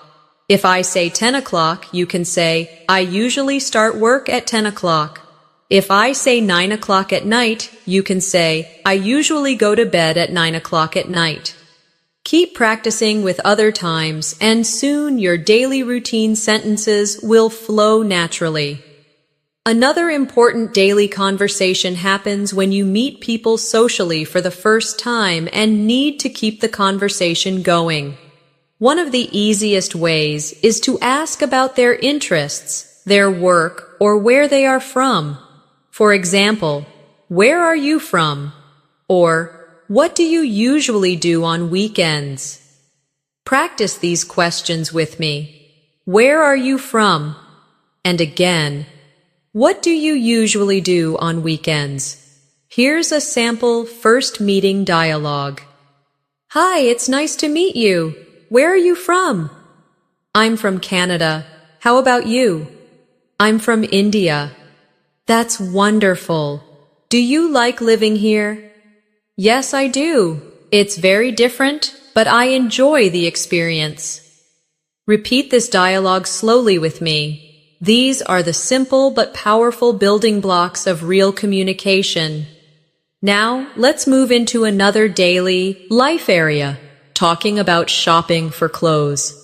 If I say 10 o'clock, you can say, I usually start work at 10 o'clock. If I say 9 o'clock at night, you can say, I usually go to bed at 9 o'clock at night. Keep practicing with other times, and soon your daily routine sentences will flow naturally. Another important daily conversation happens when you meet people socially for the first time and need to keep the conversation going. One of the easiest ways is to ask about their interests, their work, or where they are from. For example, where are you from? Or, what do you usually do on weekends? Practice these questions with me. Where are you from? And again, what do you usually do on weekends? Here's a sample first meeting dialogue. Hi, it's nice to meet you. Where are you from? I'm from Canada. How about you? I'm from India. That's wonderful. Do you like living here? Yes, I do. It's very different, but I enjoy the experience. Repeat this dialogue slowly with me. These are the simple but powerful building blocks of real communication. Now, let's move into another daily life area, talking about shopping for clothes.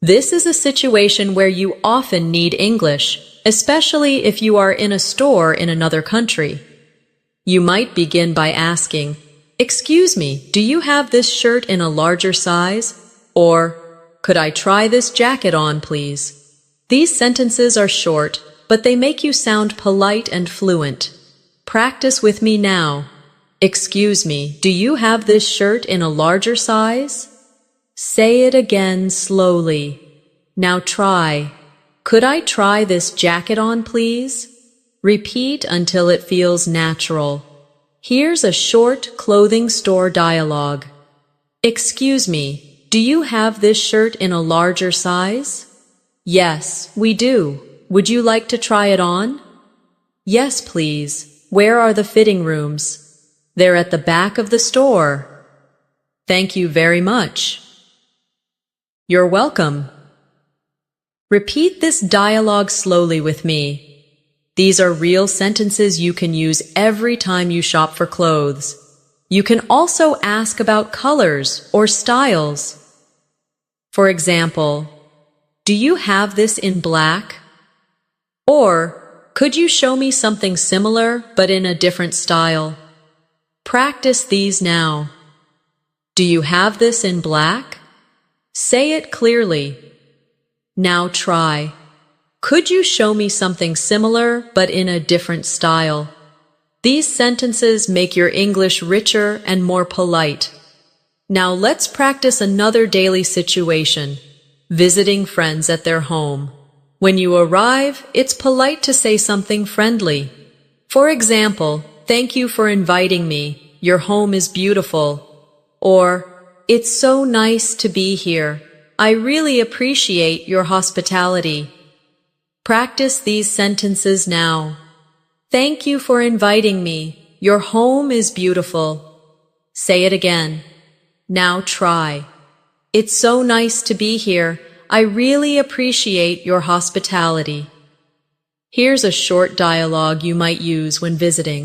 This is a situation where you often need English, especially if you are in a store in another country. You might begin by asking, "Excuse me, do you have this shirt in a larger size?" Or, "Could I try this jacket on, please?" These sentences are short, but they make you sound polite and fluent. Practice with me now. Excuse me, do you have this shirt in a larger size? Say it again slowly. Now try. Could I try this jacket on, please? Repeat until it feels natural. Here's a short clothing store dialogue. Excuse me, do you have this shirt in a larger size? Yes, we do. Would you like to try it on? Yes, please. Where are the fitting rooms? They're at the back of the store. Thank you very much. You're welcome. Repeat this dialogue slowly with me. These are real sentences you can use every time you shop for clothes. You can also ask about colors or styles. For example, do you have this in black? Or, could you show me something similar but in a different style? Practice these now. Do you have this in black? Say it clearly. Now try. Could you show me something similar but in a different style? These sentences make your English richer and more polite. Now let's practice another daily situation. Visiting friends at their home. When you arrive, it's polite to say something friendly. For example, thank you for inviting me. Your home is beautiful. or "It's so nice to be here. I really appreciate your hospitality." Practice these sentences now. Thank you for inviting me. Your home is beautiful. Say it again. Now try. It's so nice to be here. I really appreciate your hospitality. Here's a short dialogue you might use when visiting.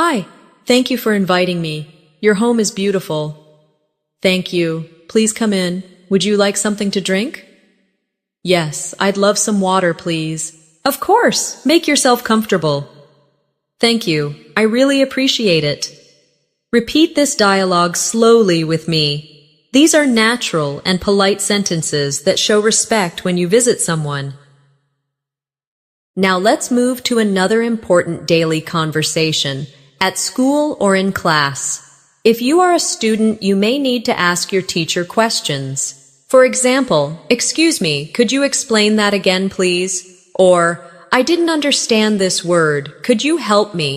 Hi, thank you for inviting me. Your home is beautiful. Thank you. Please come in. Would you like something to drink? Yes, I'd love some water, please. Of course. Make yourself comfortable. Thank you. I really appreciate it. Repeat this dialogue slowly with me. These are natural and polite sentences that show respect when you visit someone. Now let's move to another important daily conversation, at school or in class. If you are a student, you may need to ask your teacher questions. For example, "Excuse me, could you explain that again, please?" Or, "I didn't understand this word. Could you help me?"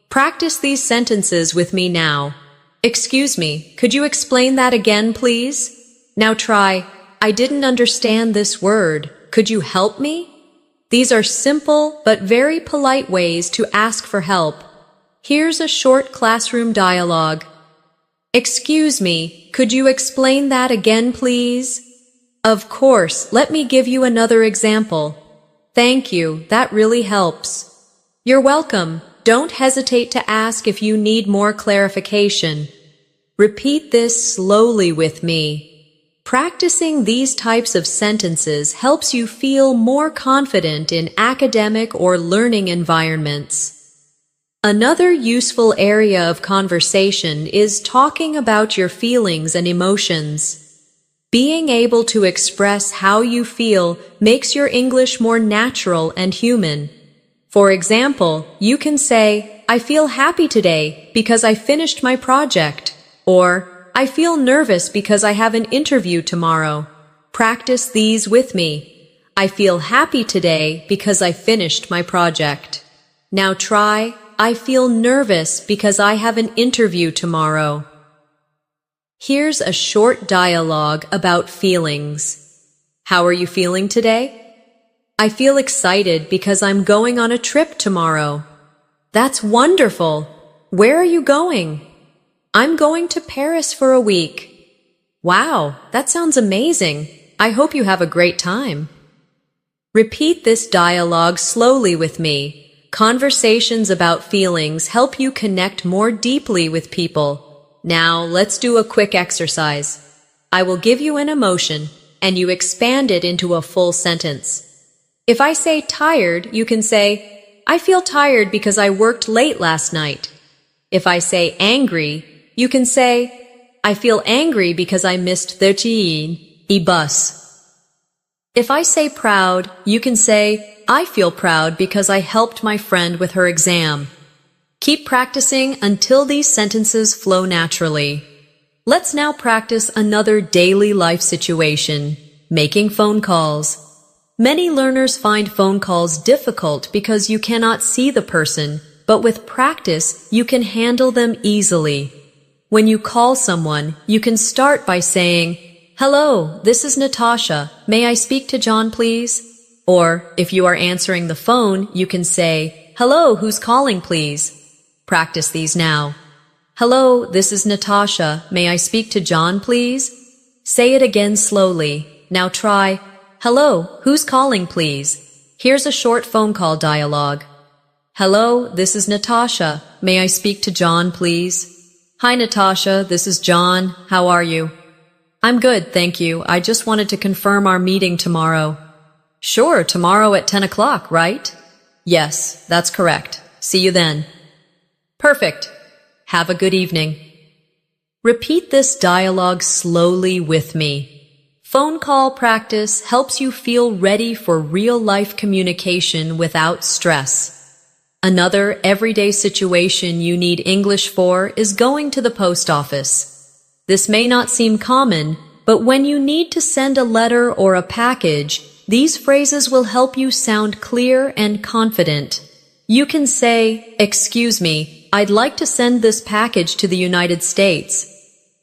Practice these sentences with me now. Excuse me, could you explain that again, please? Now try, "I didn't understand this word. Could you help me?" These are simple but very polite ways to ask for help. Here's a short classroom dialogue. Excuse me, could you explain that again, please? Of course, let me give you another example. Thank you, that really helps. You're welcome. Don't hesitate to ask if you need more clarification. Repeat this slowly with me. Practicing these types of sentences helps you feel more confident in academic or learning environments. Another useful area of conversation is talking about your feelings and emotions. Being able to express how you feel makes your English more natural and human. For example, you can say, "I feel happy today because I finished my project," or "I feel nervous because I have an interview tomorrow." Practice these with me. I feel happy today because I finished my project. Now try, "I feel nervous because I have an interview tomorrow." Here's a short dialogue about feelings. How are you feeling today? I feel excited because I'm going on a trip tomorrow. That's wonderful. Where are you going? I'm going to Paris for a week. Wow, that sounds amazing. I hope you have a great time. Repeat this dialogue slowly with me. Conversations about feelings help you connect more deeply with people. Now, let's do a quick exercise. I will give you an emotion, and you expand it into a full sentence. If I say tired, you can say, "I feel tired because I worked late last night." If I say angry, you can say, "I feel angry because I missed the bus." If I say proud, you can say, "I feel proud because I helped my friend with her exam." Keep practicing until these sentences flow naturally. Let's now practice another daily life situation, making phone calls. Many learners find phone calls difficult because you cannot see the person, but with practice, you can handle them easily. When you call someone, you can start by saying, "Hello, this is Natasha. May I speak to John, please?" Or, if you are answering the phone, you can say, "Hello, who's calling, please?" Practice these now. "Hello, this is Natasha. May I speak to John, please?" Say it again slowly. Now try, "Hello, who's calling, please?" Here's a short phone call dialogue. "Hello, this is Natasha. May I speak to John, please?" "Hi, Natasha. This is John. How are you?" "I'm good, thank you. I just wanted to confirm our meeting tomorrow." "Sure, tomorrow at 10 o'clock, right?" "Yes, that's correct. See you then." Perfect. Have a good evening. Repeat this dialogue slowly with me. Phone call practice helps you feel ready for real-life communication without stress. Another everyday situation you need English for is going to the post office. This may not seem common, but when you need to send a letter or a package, these phrases will help you sound clear and confident. You can say, "Excuse me, I'd like to send this package to the United States."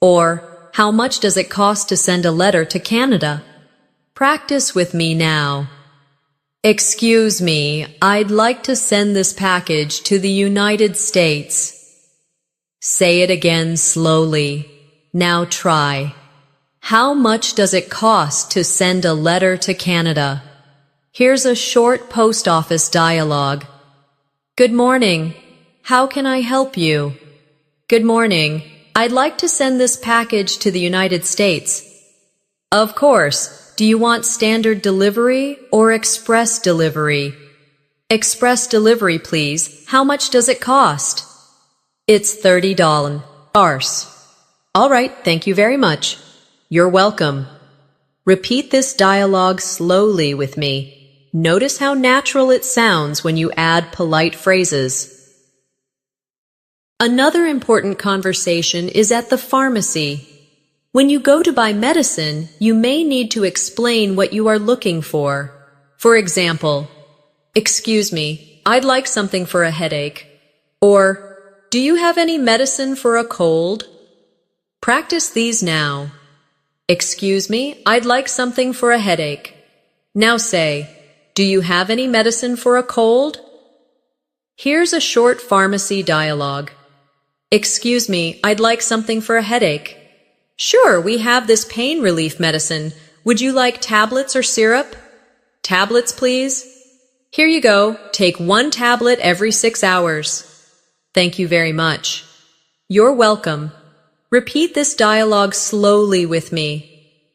Or, how much does it cost to send a letter to Canada? Practice with me now. Excuse me, I'd like to send this package to the United States. Say it again slowly. Now try. How much does it cost to send a letter to Canada? Here's a short post office dialogue. Good morning. How can I help you? Good morning. I'd like to send this package to the United States. Of course. Do you want standard delivery or express delivery? Express delivery, please. How much does it cost? It's $30. All right, thank you very much. You're welcome. Repeat this dialogue slowly with me. Notice how natural it sounds when you add polite phrases. Another important conversation is at the pharmacy. When you go to buy medicine, you may need to explain what you are looking for. For example, excuse me, I'd like something for a headache. Or, do you have any medicine for a cold? Practice these now. Excuse me, I'd like something for a headache. Now say, do you have any medicine for a cold? Here's a short pharmacy dialogue. Excuse me, I'd like something for a headache. Sure, we have this pain relief medicine. Would you like tablets or syrup? Tablets, please. Here you go. Take 1 tablet every 6 hours. Thank you very much. You're welcome. Repeat this dialogue slowly with me.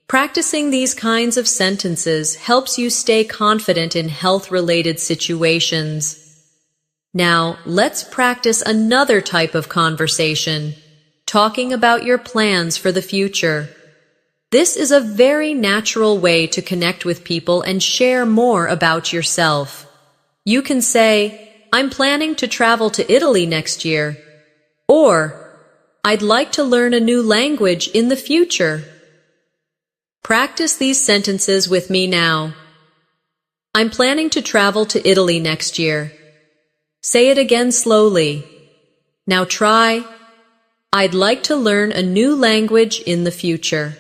Practicing these kinds of sentences helps you stay confident in health-related situations. Now, let's practice another type of conversation, talking about your plans for the future. This is a very natural way to connect with people and share more about yourself. You can say, I'm planning to travel to Italy next year. Or, I'd like to learn a new language in the future. Practice these sentences with me now. I'm planning to travel to Italy next year. Say it again slowly. Now try. I'd like to learn a new language in the future.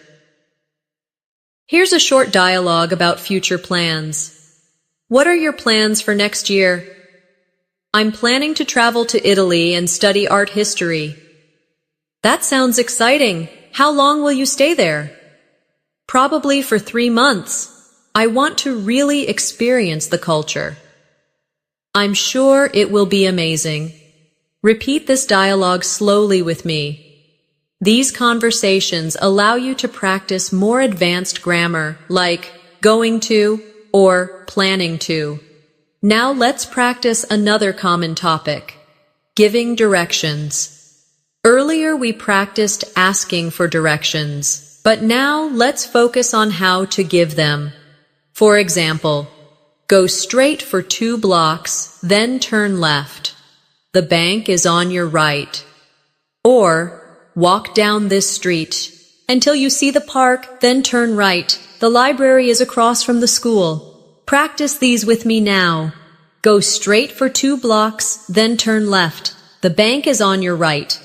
Here's a short dialogue about future plans. What are your plans for next year? I'm planning to travel to Italy and study art history. That sounds exciting. How long will you stay there? Probably for 3 months. I want to really experience the culture. I'm sure it will be amazing. Repeat this dialogue slowly with me. These conversations allow you to practice more advanced grammar, like going to or planning to. Now let's practice another common topic, giving directions. Earlier we practiced asking for directions, but now let's focus on how to give them. For example, go straight for 2 blocks, then turn left. The bank is on your right. Or, walk down this street until you see the park, then turn right. The library is across from the school. Practice these with me now. Go straight for 2 blocks, then turn left. The bank is on your right.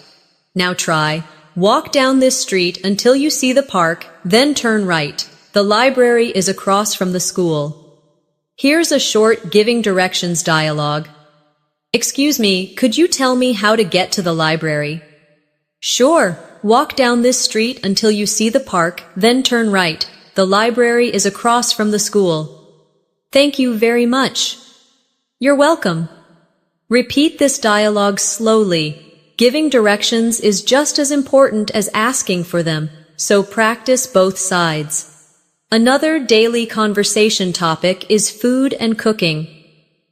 Now try. Walk down this street until you see the park, then turn right. The library is across from the school. Here's a short giving directions dialogue. Excuse me, could you tell me how to get to the library? Sure. Walk down this street until you see the park, then turn right. The library is across from the school. Thank you very much. You're welcome. Repeat this dialogue slowly. Giving directions is just as important as asking for them, so practice both sides. Another daily conversation topic is food and cooking.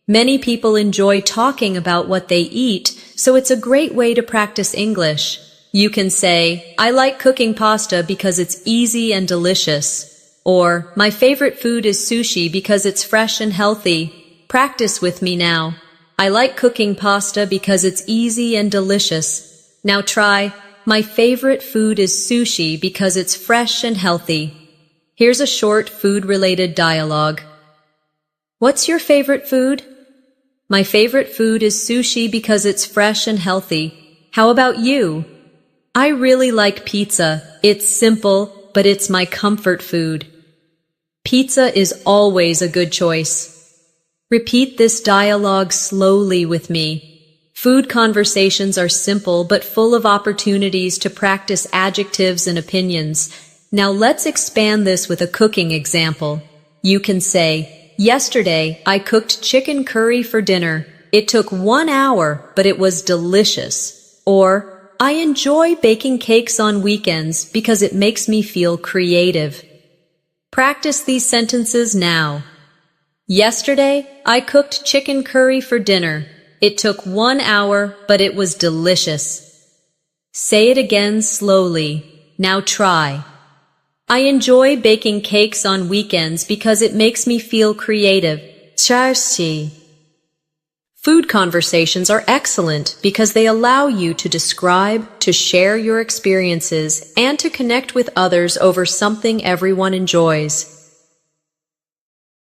Many people enjoy talking about what they eat, so it's a great way to practice English. You can say, I like cooking pasta because it's easy and delicious. Or, my favorite food is sushi because it's fresh and healthy. Practice with me now. I like cooking pasta because it's easy and delicious. Now try, my favorite food is sushi because it's fresh and healthy. Here's a short food-related dialogue. What's your favorite food? My favorite food is sushi because it's fresh and healthy. How about you? I really like pizza. It's simple, but it's my comfort food. Pizza is always a good choice. Repeat this dialogue slowly with me. Food conversations are simple but full of opportunities to practice adjectives and opinions. Now let's expand this with a cooking example. You can say, "Yesterday, I cooked chicken curry for dinner. It took 1 hour, but it was delicious." Or, "I enjoy baking cakes on weekends because it makes me feel creative." Practice these sentences now. Yesterday, I cooked chicken curry for dinner. It took 1 hour, but it was delicious. Say it again slowly. Now try. I enjoy baking cakes on weekends because it makes me feel creative. Çarşı. Food conversations are excellent because they allow you to describe, to share your experiences, and to connect with others over something everyone enjoys.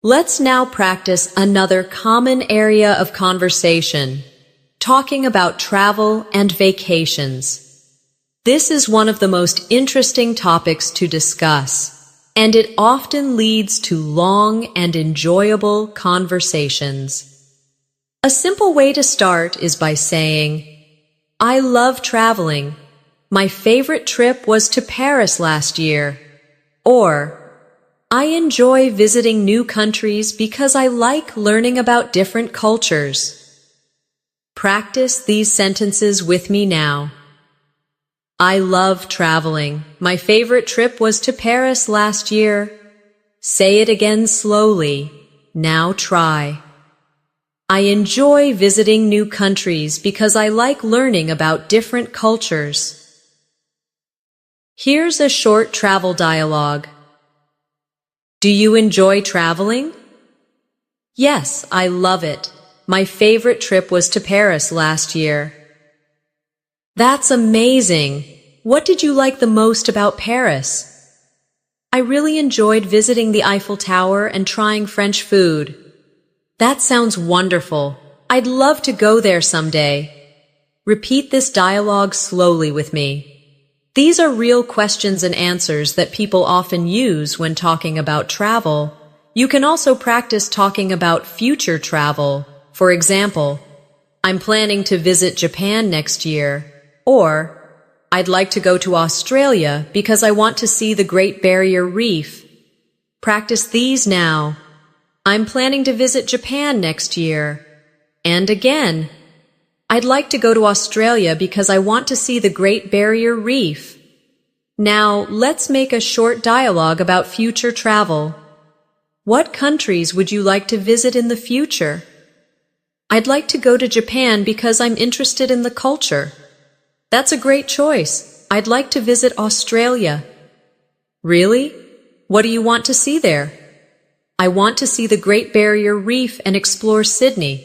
Let's now practice another common area of conversation, talking about travel and vacations. This is one of the most interesting topics to discuss, and it often leads to long and enjoyable conversations. A simple way to start is by saying, "I love traveling. My favorite trip was to Paris last year." Or, "I enjoy visiting new countries because I like learning about different cultures." Practice these sentences with me now. I love traveling. My favorite trip was to Paris last year. Say it again slowly. Now try. I enjoy visiting new countries because I like learning about different cultures. Here's a short travel dialogue. Do you enjoy traveling? Yes, I love it. My favorite trip was to Paris last year. That's amazing. What did you like the most about Paris? I really enjoyed visiting the Eiffel Tower and trying French food. That sounds wonderful. I'd love to go there someday. Repeat this dialogue slowly with me. These are real questions and answers that people often use when talking about travel. You can also practice talking about future travel. For example, I'm planning to visit Japan next year. Or, I'd like to go to Australia because I want to see the Great Barrier Reef. Practice these now. I'm planning to visit Japan next year. And again, I'd like to go to Australia because I want to see the Great Barrier Reef. Now, let's make a short dialogue about future travel. What countries would you like to visit in the future? I'd like to go to Japan because I'm interested in the culture. That's a great choice. I'd like to visit Australia. Really? What do you want to see there? I want to see the Great Barrier Reef and explore Sydney.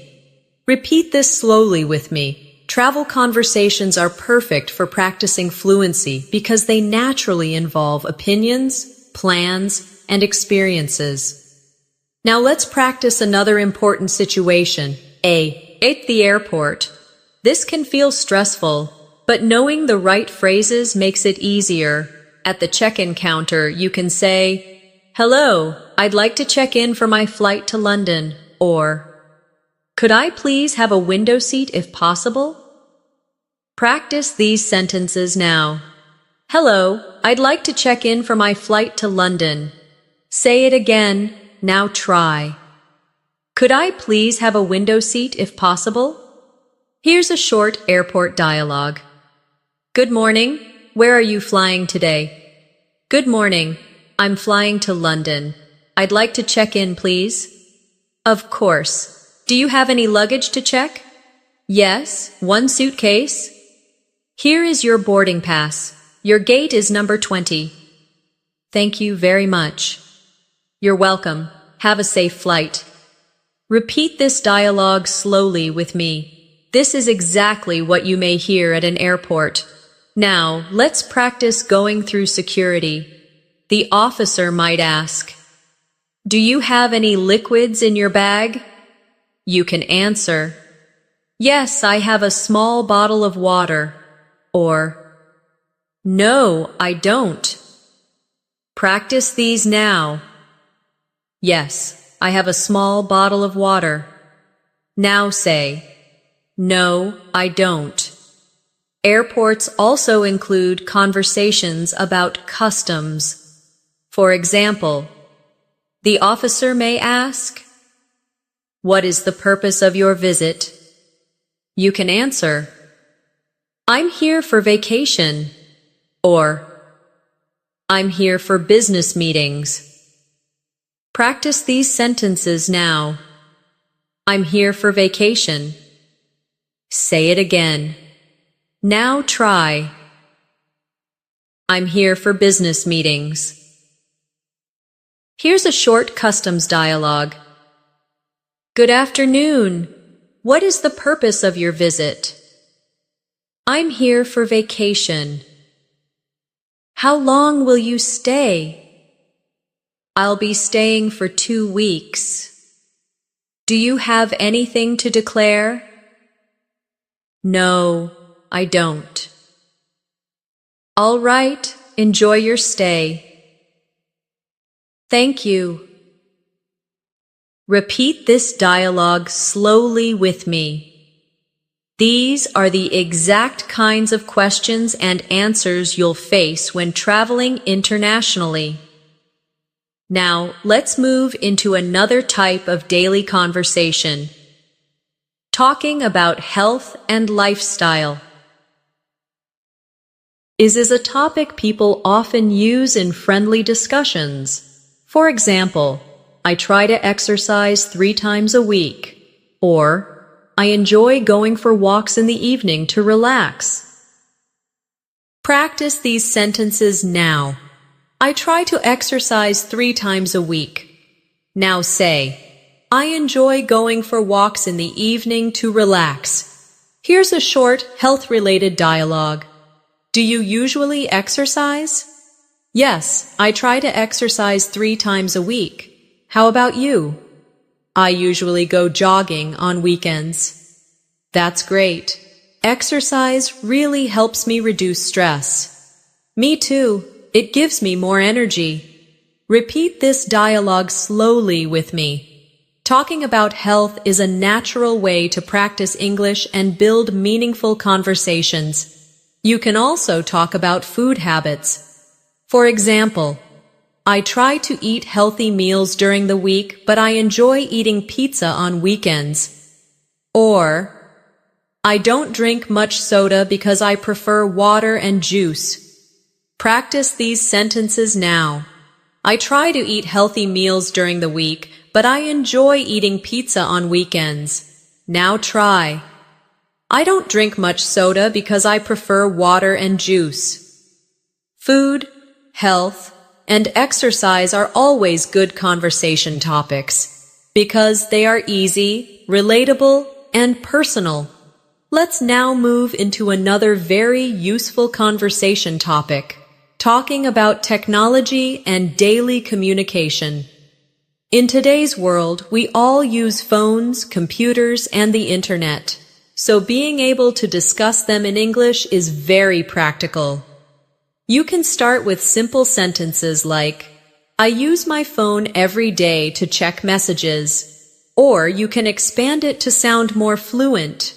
Repeat this slowly with me. Travel conversations are perfect for practicing fluency because they naturally involve opinions, plans, and experiences. Now let's practice another important situation. At the airport. This can feel stressful, but knowing the right phrases makes it easier. At the check-in counter, you can say, "Hello, I'd like to check in for my flight to London," or, "Could I please have a window seat if possible?" Practice these sentences now. Hello, I'd like to check in for my flight to London. Say it again. Now try. Could I please have a window seat if possible? Here's a short airport dialogue. Good morning. Where are you flying today? Good morning. I'm flying to London. I'd like to check in, please. Of course. Do you have any luggage to check? Yes, one suitcase. Here is your boarding pass. Your gate is number 20. Thank you very much. You're welcome. Have a safe flight. Repeat this dialogue slowly with me. This is exactly what you may hear at an airport. Now, let's practice going through security. The officer might ask, "Do you have any liquids in your bag?" You can answer, "Yes, I have a small bottle of water," or, No, I don't. Practice these now. Yes, I have a small bottle of water. Now say, no, I don't. Airports also include conversations about customs. For example, the officer may ask, "What is the purpose of your visit?" You can answer, "I'm here for vacation," or "I'm here for business meetings." Practice these sentences now. I'm here for vacation. Say it again. Now try. I'm here for business meetings. Here's a short customs dialogue. Good afternoon. What is the purpose of your visit? I'm here for vacation. How long will you stay? I'll be staying for 2 weeks. Do you have anything to declare? No, I don't. All right, enjoy your stay. Thank you. Repeat this dialogue slowly with me. These are the exact kinds of questions and answers you'll face when traveling internationally. Now, let's move into another type of daily conversation, talking about health and lifestyle. Is a topic people often use in friendly discussions. For example, I try to exercise 3 times a week, or I enjoy going for walks in the evening to relax. Practice these sentences now. I try to exercise 3 times a week. Now say, I enjoy going for walks in the evening to relax. Here's a short, health-related dialogue. Do you usually exercise? Yes, I try to exercise 3 times a week. How about you? I usually go jogging on weekends. That's great. Exercise really helps me reduce stress. Me too. It gives me more energy. Repeat this dialogue slowly with me. Talking about health is a natural way to practice English and build meaningful conversations. You can also talk about food habits. For example, I try to eat healthy meals during the week, but I enjoy eating pizza on weekends. Or, I don't drink much soda because I prefer water and juice. Practice these sentences now. I try to eat healthy meals during the week, but I enjoy eating pizza on weekends. Now try. I don't drink much soda because I prefer water and juice. Food, health, and exercise are always good conversation topics because they are easy, relatable, and personal. Let's now move into another very useful conversation topic, talking about technology and daily communication. In today's world, we all use phones, computers, and the internet, so being able to discuss them in English is very practical. You can start with simple sentences like, I use my phone every day to check messages, or you can expand it to sound more fluent.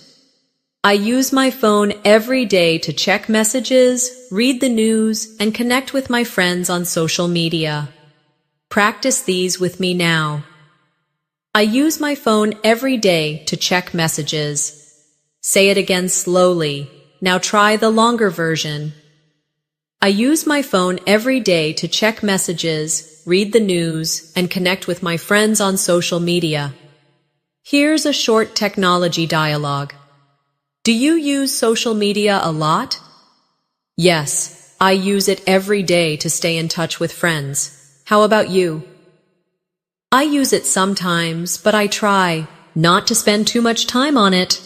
I use my phone every day to check messages, read the news, and connect with my friends on social media. Practice these with me now. I use my phone every day to check messages. Say it again slowly. Now try the longer version. I use my phone every day to check messages, read the news, and connect with my friends on social media. Here's a short technology dialogue. Do you use social media a lot? Yes, I use it every day to stay in touch with friends. How about you? I use it sometimes, but I try not to spend too much time on it.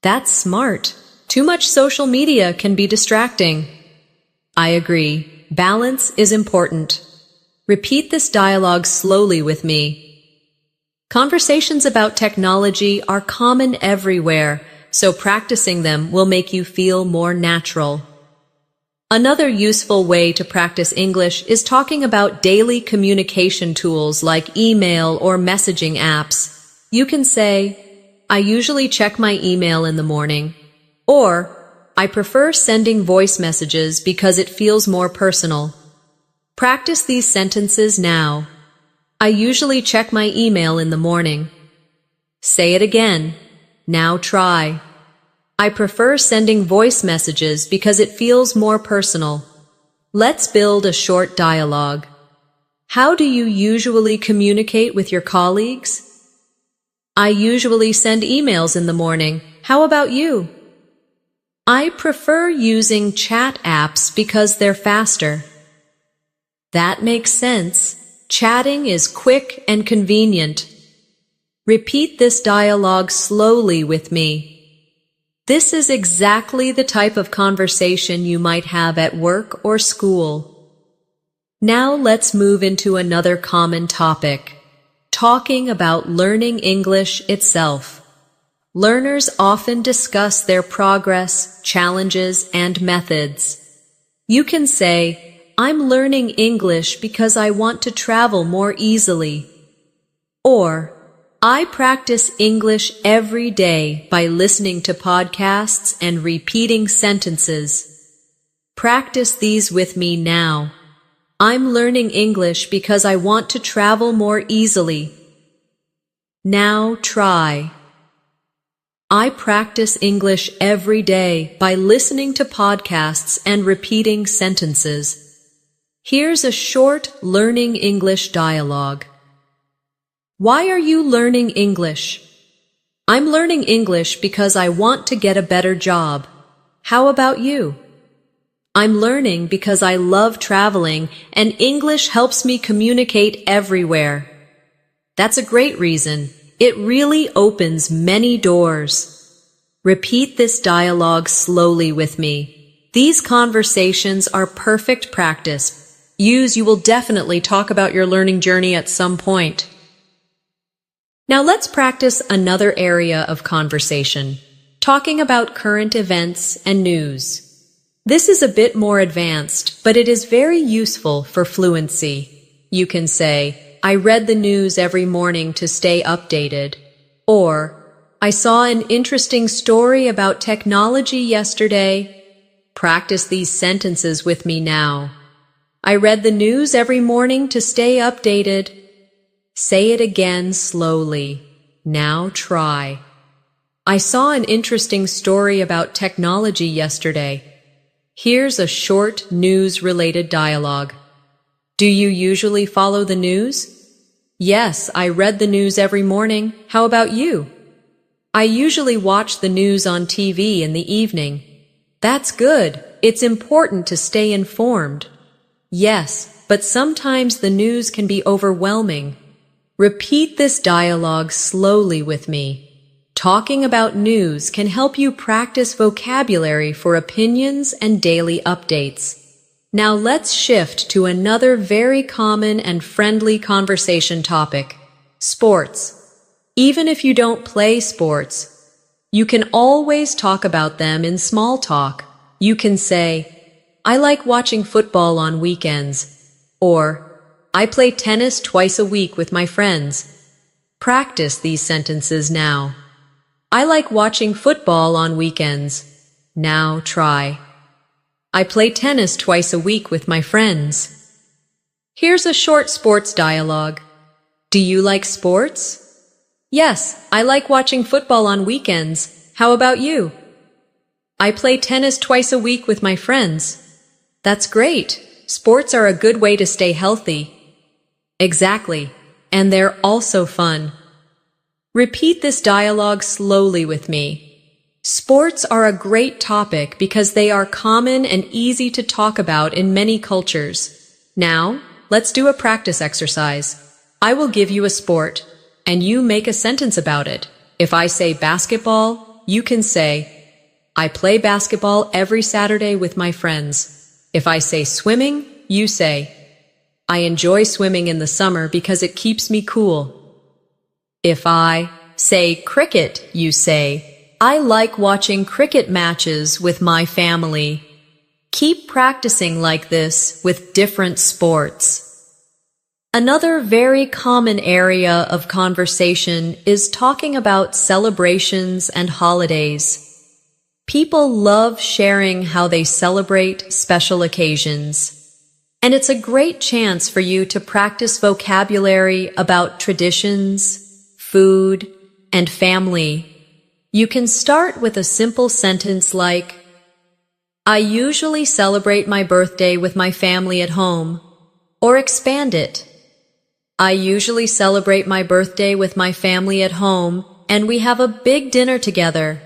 That's smart. Too much social media can be distracting. I agree. Balance is important. Repeat this dialogue slowly with me. Conversations about technology are common everywhere, so practicing them will make you feel more natural. Another useful way to practice English is talking about daily communication tools like email or messaging apps. You can say, I usually check my email in the morning, or I prefer sending voice messages because it feels more personal. Practice these sentences now. I usually check my email in the morning. Say it again. Now try. I prefer sending voice messages because it feels more personal. Let's build a short dialogue. How do you usually communicate with your colleagues? I usually send emails in the morning. How about you? I prefer using chat apps because they're faster. That makes sense. Chatting is quick and convenient. Repeat this dialogue slowly with me. This is exactly the type of conversation you might have at work or school. Now let's move into another common topic, talking about learning English itself. Learners often discuss their progress, challenges, and methods. You can say, I'm learning English because I want to travel more easily. Or, I practice English every day by listening to podcasts and repeating sentences. Practice these with me now. I'm learning English because I want to travel more easily. Now try. I practice English every day by listening to podcasts and repeating sentences. Here's a short learning English dialogue. Why are you learning English? I'm learning English because I want to get a better job. How about you? I'm learning because I love traveling and English helps me communicate everywhere. That's a great reason. It really opens many doors. Repeat this dialogue slowly with me. These conversations are perfect practice. You will definitely talk about your learning journey at some point. Now let's practice another area of conversation, talking about current events and news. This is a bit more advanced, but it is very useful for fluency. You can say, I read the news every morning to stay updated. Or, I saw an interesting story about technology yesterday. Practice these sentences with me now. I read the news every morning to stay updated. Say it again slowly. Now try. I saw an interesting story about technology yesterday. Here's a short news-related dialogue. Do you usually follow the news? Yes, I read the news every morning. How about you? I usually watch the news on TV in the evening. That's good. It's important to stay informed. Yes, but sometimes the news can be overwhelming. Repeat this dialogue slowly with me. Talking about news can help you practice vocabulary for opinions and daily updates. Now let's shift to another very common and friendly conversation topic, sports. Even if you don't play sports, you can always talk about them in small talk. You can say, I like watching football on weekends, or I play tennis twice a week with my friends. Practice these sentences now. I like watching football on weekends. Now try. I play tennis twice a week with my friends. Here's a short sports dialogue. Do you like sports? Yes, I like watching football on weekends. How about you? I play tennis twice a week with my friends. That's great. Sports are a good way to stay healthy. Exactly, and they're also fun. Repeat this dialogue slowly with me. Sports are a great topic because they are common and easy to talk about in many cultures. Now, let's do a practice exercise. I will give you a sport, and you make a sentence about it. If I say basketball, you can say, I play basketball every Saturday with my friends. If I say swimming, you say, I enjoy swimming in the summer because it keeps me cool. If I say cricket, you say, I like watching cricket matches with my family. Keep practicing like this with different sports. Another very common area of conversation is talking about celebrations and holidays. People love sharing how they celebrate special occasions. And it's a great chance for you to practice vocabulary about traditions, food, and family. You can start with a simple sentence like, I usually celebrate my birthday with my family at home, or expand it. I usually celebrate my birthday with my family at home, and we have a big dinner together.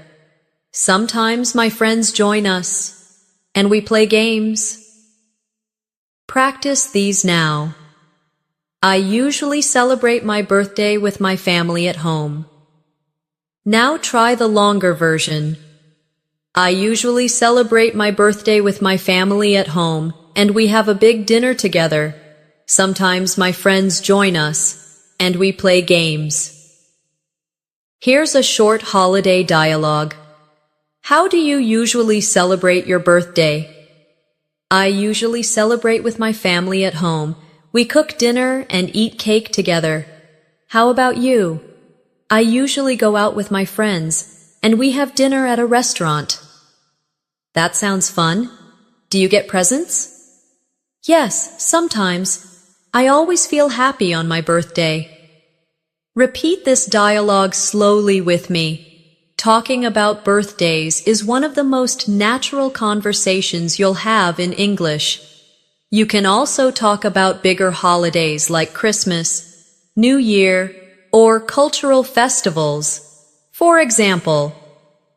Sometimes my friends join us, and we play games. Practice these now. I usually celebrate my birthday with my family at home. Now try the longer version. I usually celebrate my birthday with my family at home, and we have a big dinner together. Sometimes my friends join us, and we play games. Here's a short holiday dialogue. How do you usually celebrate your birthday? I usually celebrate with my family at home. We cook dinner and eat cake together. How about you? I usually go out with my friends, and we have dinner at a restaurant. That sounds fun. Do you get presents? Yes, sometimes. I always feel happy on my birthday. Repeat this dialogue slowly with me. Talking about birthdays is one of the most natural conversations you'll have in English. You can also talk about bigger holidays like Christmas, New Year, or cultural festivals. For example,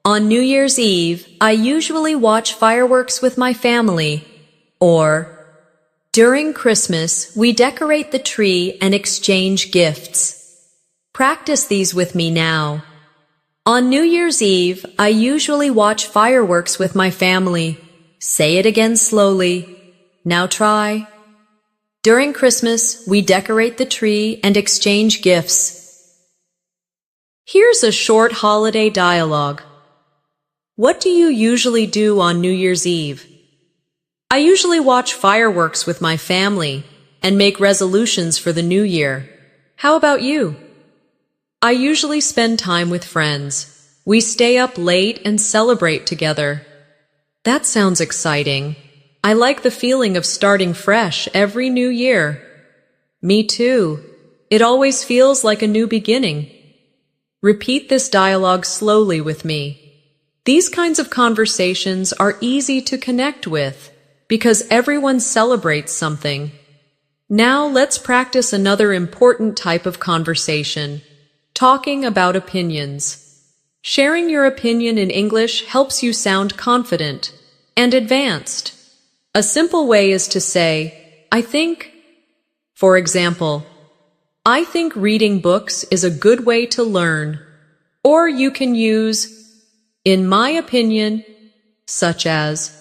on New Year's Eve, I usually watch fireworks with my family. Or, during Christmas, we decorate the tree and exchange gifts. Practice these with me now. On New Year's Eve, I usually watch fireworks with my family. Say it again slowly. Now try. During Christmas, we decorate the tree and exchange gifts. Here's a short holiday dialogue. What do you usually do on New Year's Eve? I usually watch fireworks with my family and make resolutions for the new year. How about you? I usually spend time with friends. We stay up late and celebrate together. That sounds exciting. I like the feeling of starting fresh every new year. Me too. It always feels like a new beginning. Repeat this dialogue slowly with me. These kinds of conversations are easy to connect with because everyone celebrates something. Now let's practice another important type of conversation. Talking about opinions. Sharing your opinion in English helps you sound confident and advanced. A simple way is to say, I think. For example, I think reading books is a good way to learn. Or you can use, in my opinion, such as,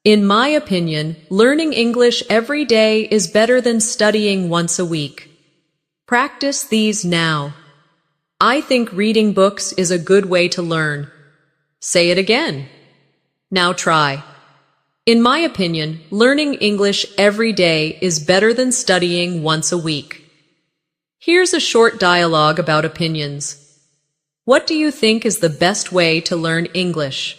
in my opinion, learning English every day is better than studying once a week. Practice these now. I think reading books is a good way to learn. Say it again. Now try. In my opinion, learning English every day is better than studying once a week. Here's a short dialogue about opinions. What do you think is the best way to learn English?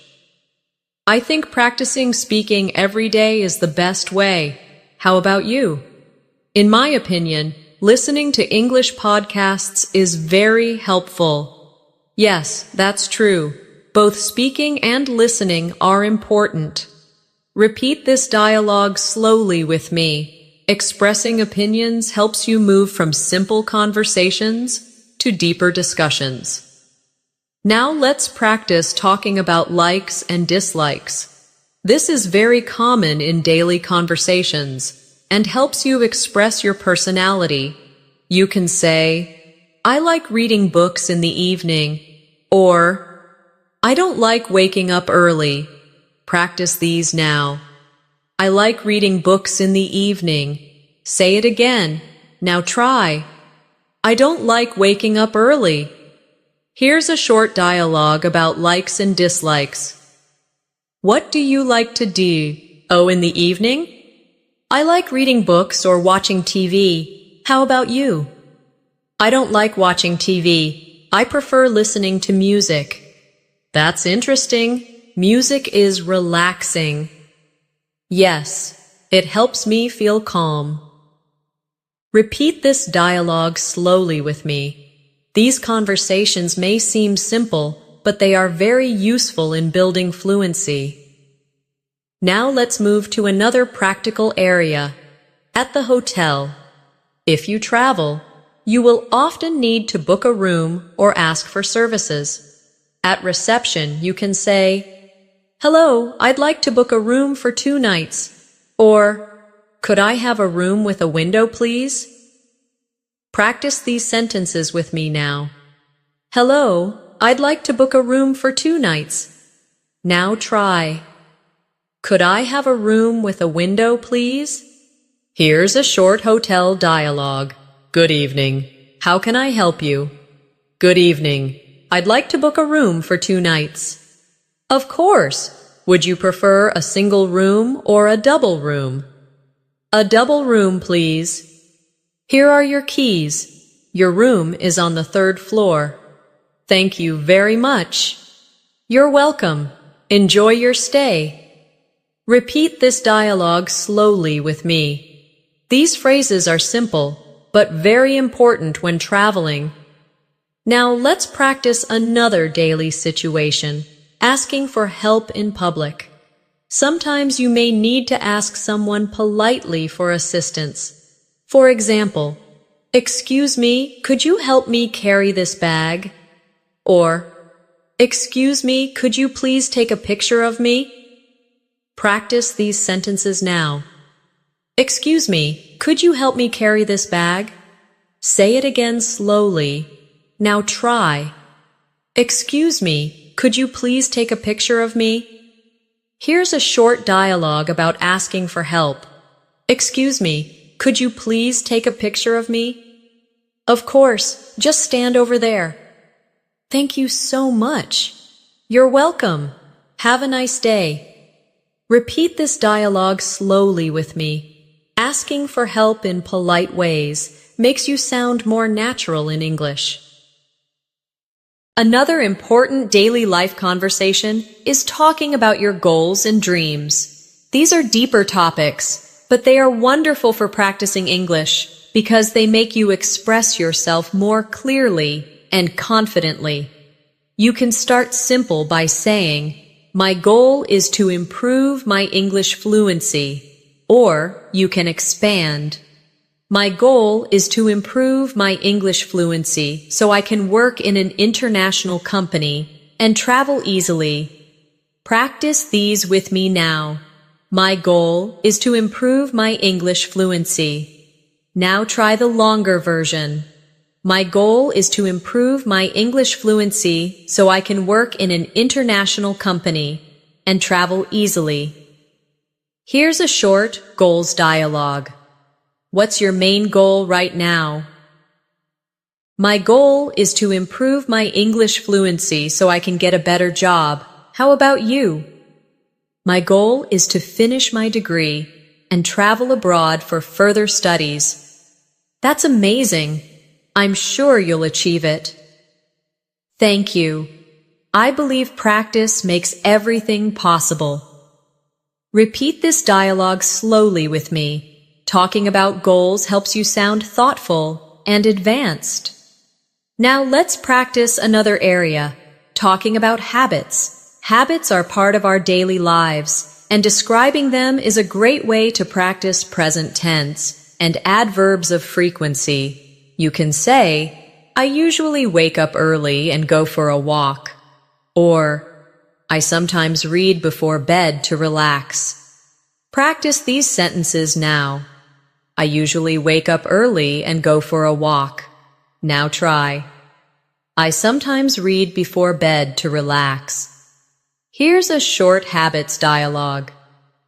I think practicing speaking every day is the best way. How about you? In my opinion, listening to English podcasts is very helpful. Yes, that's true. Both speaking and listening are important. Repeat this dialogue slowly with me. Expressing opinions helps you move from simple conversations to deeper discussions. Now let's practice talking about likes and dislikes. This is very common in daily conversations and helps you express your personality. You can say, I like reading books in the evening, or I don't like waking up early. Practice these now. I like reading books in the evening. Say it again. Now try. I don't like waking up early. Here's a short dialogue about likes and dislikes. What do you like to do? Oh, in the evening? I like reading books or watching TV. How about you? I don't like watching TV. I prefer listening to music. That's interesting. Music is relaxing. Yes, it helps me feel calm. Repeat this dialogue slowly with me. These conversations may seem simple, but they are very useful in building fluency. Now let's move to another practical area. At the hotel. If you travel, you will often need to book a room or ask for services. At reception, you can say, "Hello, I'd like to book a room for 2 nights." Or, "Could I have a room with a window, please?" Practice these sentences with me now. "Hello, I'd like to book a room for 2 nights." Now try. "Could I have a room with a window, please?" Here's a short hotel dialogue. Good evening. How can I help you? Good evening. I'd like to book a room for 2 nights. Of course. Would you prefer a single room or a double room? A double room, please. Here are your keys. Your room is on the 3rd floor. Thank you very much. You're welcome. Enjoy your stay. Repeat this dialogue slowly with me. These phrases are simple, but very important when traveling. Now let's practice another daily situation, asking for help in public. Sometimes you may need to ask someone politely for assistance. For example, "Excuse me, could you help me carry this bag?" Or, "Excuse me, could you please take a picture of me?" Practice these sentences now. "Excuse me, could you help me carry this bag?" Say it again slowly. Now try. "Excuse me, could you please take a picture of me?" Here's a short dialogue about asking for help. "Excuse me, could you please take a picture of me?" "Of course, just stand over there." "Thank you so much." "You're welcome. Have a nice day." Repeat this dialogue slowly with me. Asking for help in polite ways makes you sound more natural in English. Another important daily life conversation is talking about your goals and dreams. These are deeper topics, but they are wonderful for practicing English because they make you express yourself more clearly and confidently. You can start simple by saying, "My goal is to improve my English fluency." Or you can expand. "My goal is to improve my English fluency so I can work in an international company and travel easily." Practice these with me now. My goal is to improve my English fluency. Now try the longer version. My goal is to improve my English fluency so I can work in an international company and travel easily. Here's a short goals dialogue. What's your main goal right now? My goal is to improve my English fluency so I can get a better job. How about you? My goal is to finish my degree and travel abroad for further studies. That's amazing. I'm sure you'll achieve it. Thank you. I believe practice makes everything possible. Repeat this dialogue slowly with me. Talking about goals helps you sound thoughtful and advanced. Now let's practice another area, talking about habits. Habits are part of our daily lives, and describing them is a great way to practice present tense and adverbs of frequency. You can say, "I usually wake up early and go for a walk," or "I sometimes read before bed to relax." Practice these sentences now. I usually wake up early and go for a walk. Now try. I sometimes read before bed to relax. Here's a short habits dialogue.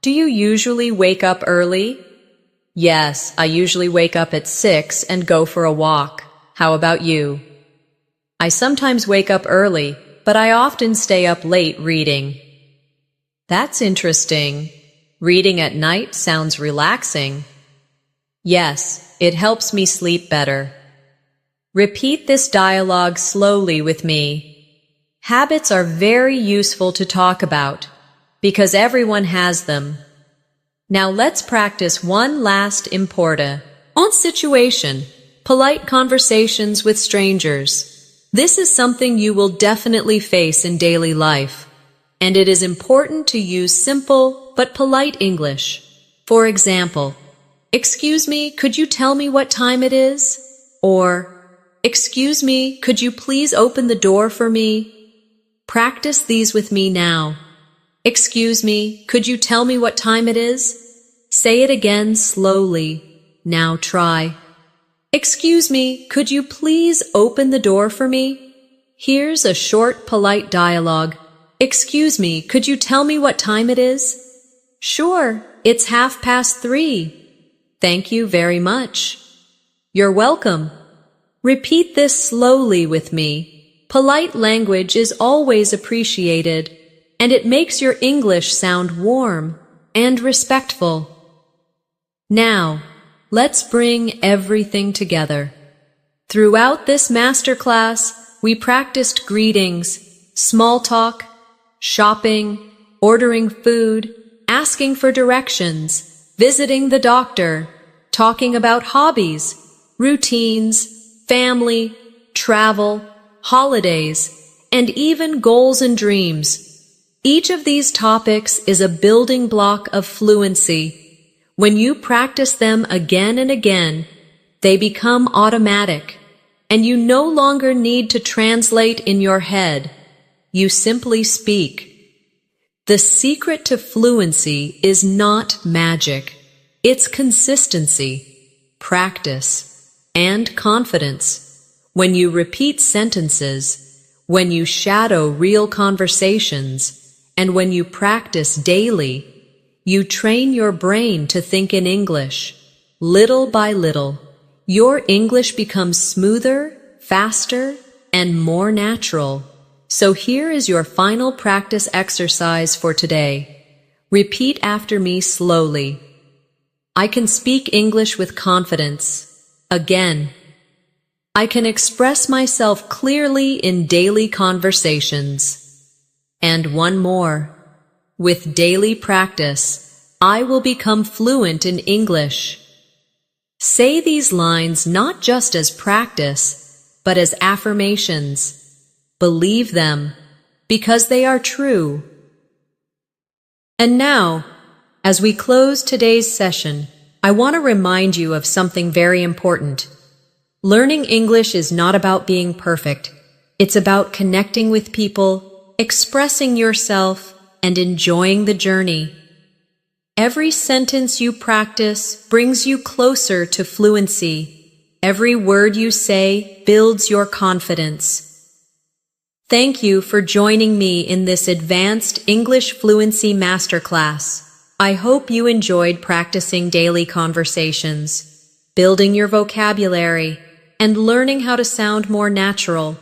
Do you usually wake up early? Yes, I usually wake up at 6 and go for a walk. How about you? I sometimes wake up early, but I often stay up late reading. That's interesting. Reading at night sounds relaxing. Yes, it helps me sleep better. Repeat this dialogue slowly with me. Habits are very useful to talk about because everyone has them. Now let's practice one last important situation, polite conversations with strangers. This is something you will definitely face in daily life, and it is important to use simple but polite English. For example, "Excuse me, could you tell me what time it is?" Or, "Excuse me, could you please open the door for me?" Practice these with me now. "Excuse me, could you tell me what time it is?" Say it again slowly. Now try. "Excuse me, could you please open the door for me?" Here's a short, polite dialogue. "Excuse me, could you tell me what time it is?" "Sure, it's 3:30. Thank you very much." "You're welcome." Repeat this slowly with me. Polite language is always appreciated, and it makes your English sound warm and respectful. Now, let's bring everything together. Throughout this masterclass, we practiced greetings, small talk, shopping, ordering food, asking for directions, visiting the doctor, talking about hobbies, routines, family, travel, holidays, and even goals and dreams. Each of these topics is a building block of fluency. When you practice them again and again, they become automatic, and you no longer need to translate in your head. You simply speak. The secret to fluency is not magic. It's consistency, practice, and confidence. When you repeat sentences, when you shadow real conversations, and when you practice daily, you train your brain to think in English. Little by little, your English becomes smoother, faster, and more natural. So here is your final practice exercise for today. Repeat after me slowly. I can speak English with confidence. Again. I can express myself clearly in daily conversations. And one more. With daily practice, I will become fluent in English. Say these lines not just as practice, but as affirmations. Believe them, because they are true. And now, as we close today's session, I want to remind you of something very important. Learning English is not about being perfect. It's about connecting with people, expressing yourself, and enjoying the journey. Every sentence you practice brings you closer to fluency. Every word you say builds your confidence. Thank you for joining me in this Advanced English Fluency Masterclass. I hope you enjoyed practicing daily conversations, building your vocabulary, and learning how to sound more natural.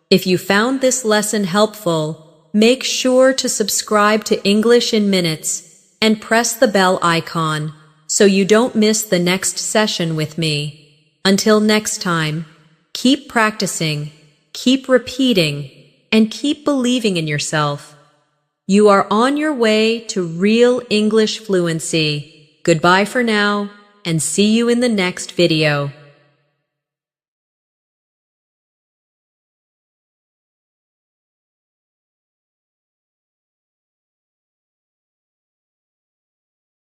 If you found this lesson helpful, make sure to subscribe to English in Minutes and press the bell icon so you don't miss the next session with me. Until next time, keep practicing, keep repeating, and keep believing in yourself. You are on your way to real English fluency. Goodbye for now, and see you in the next video.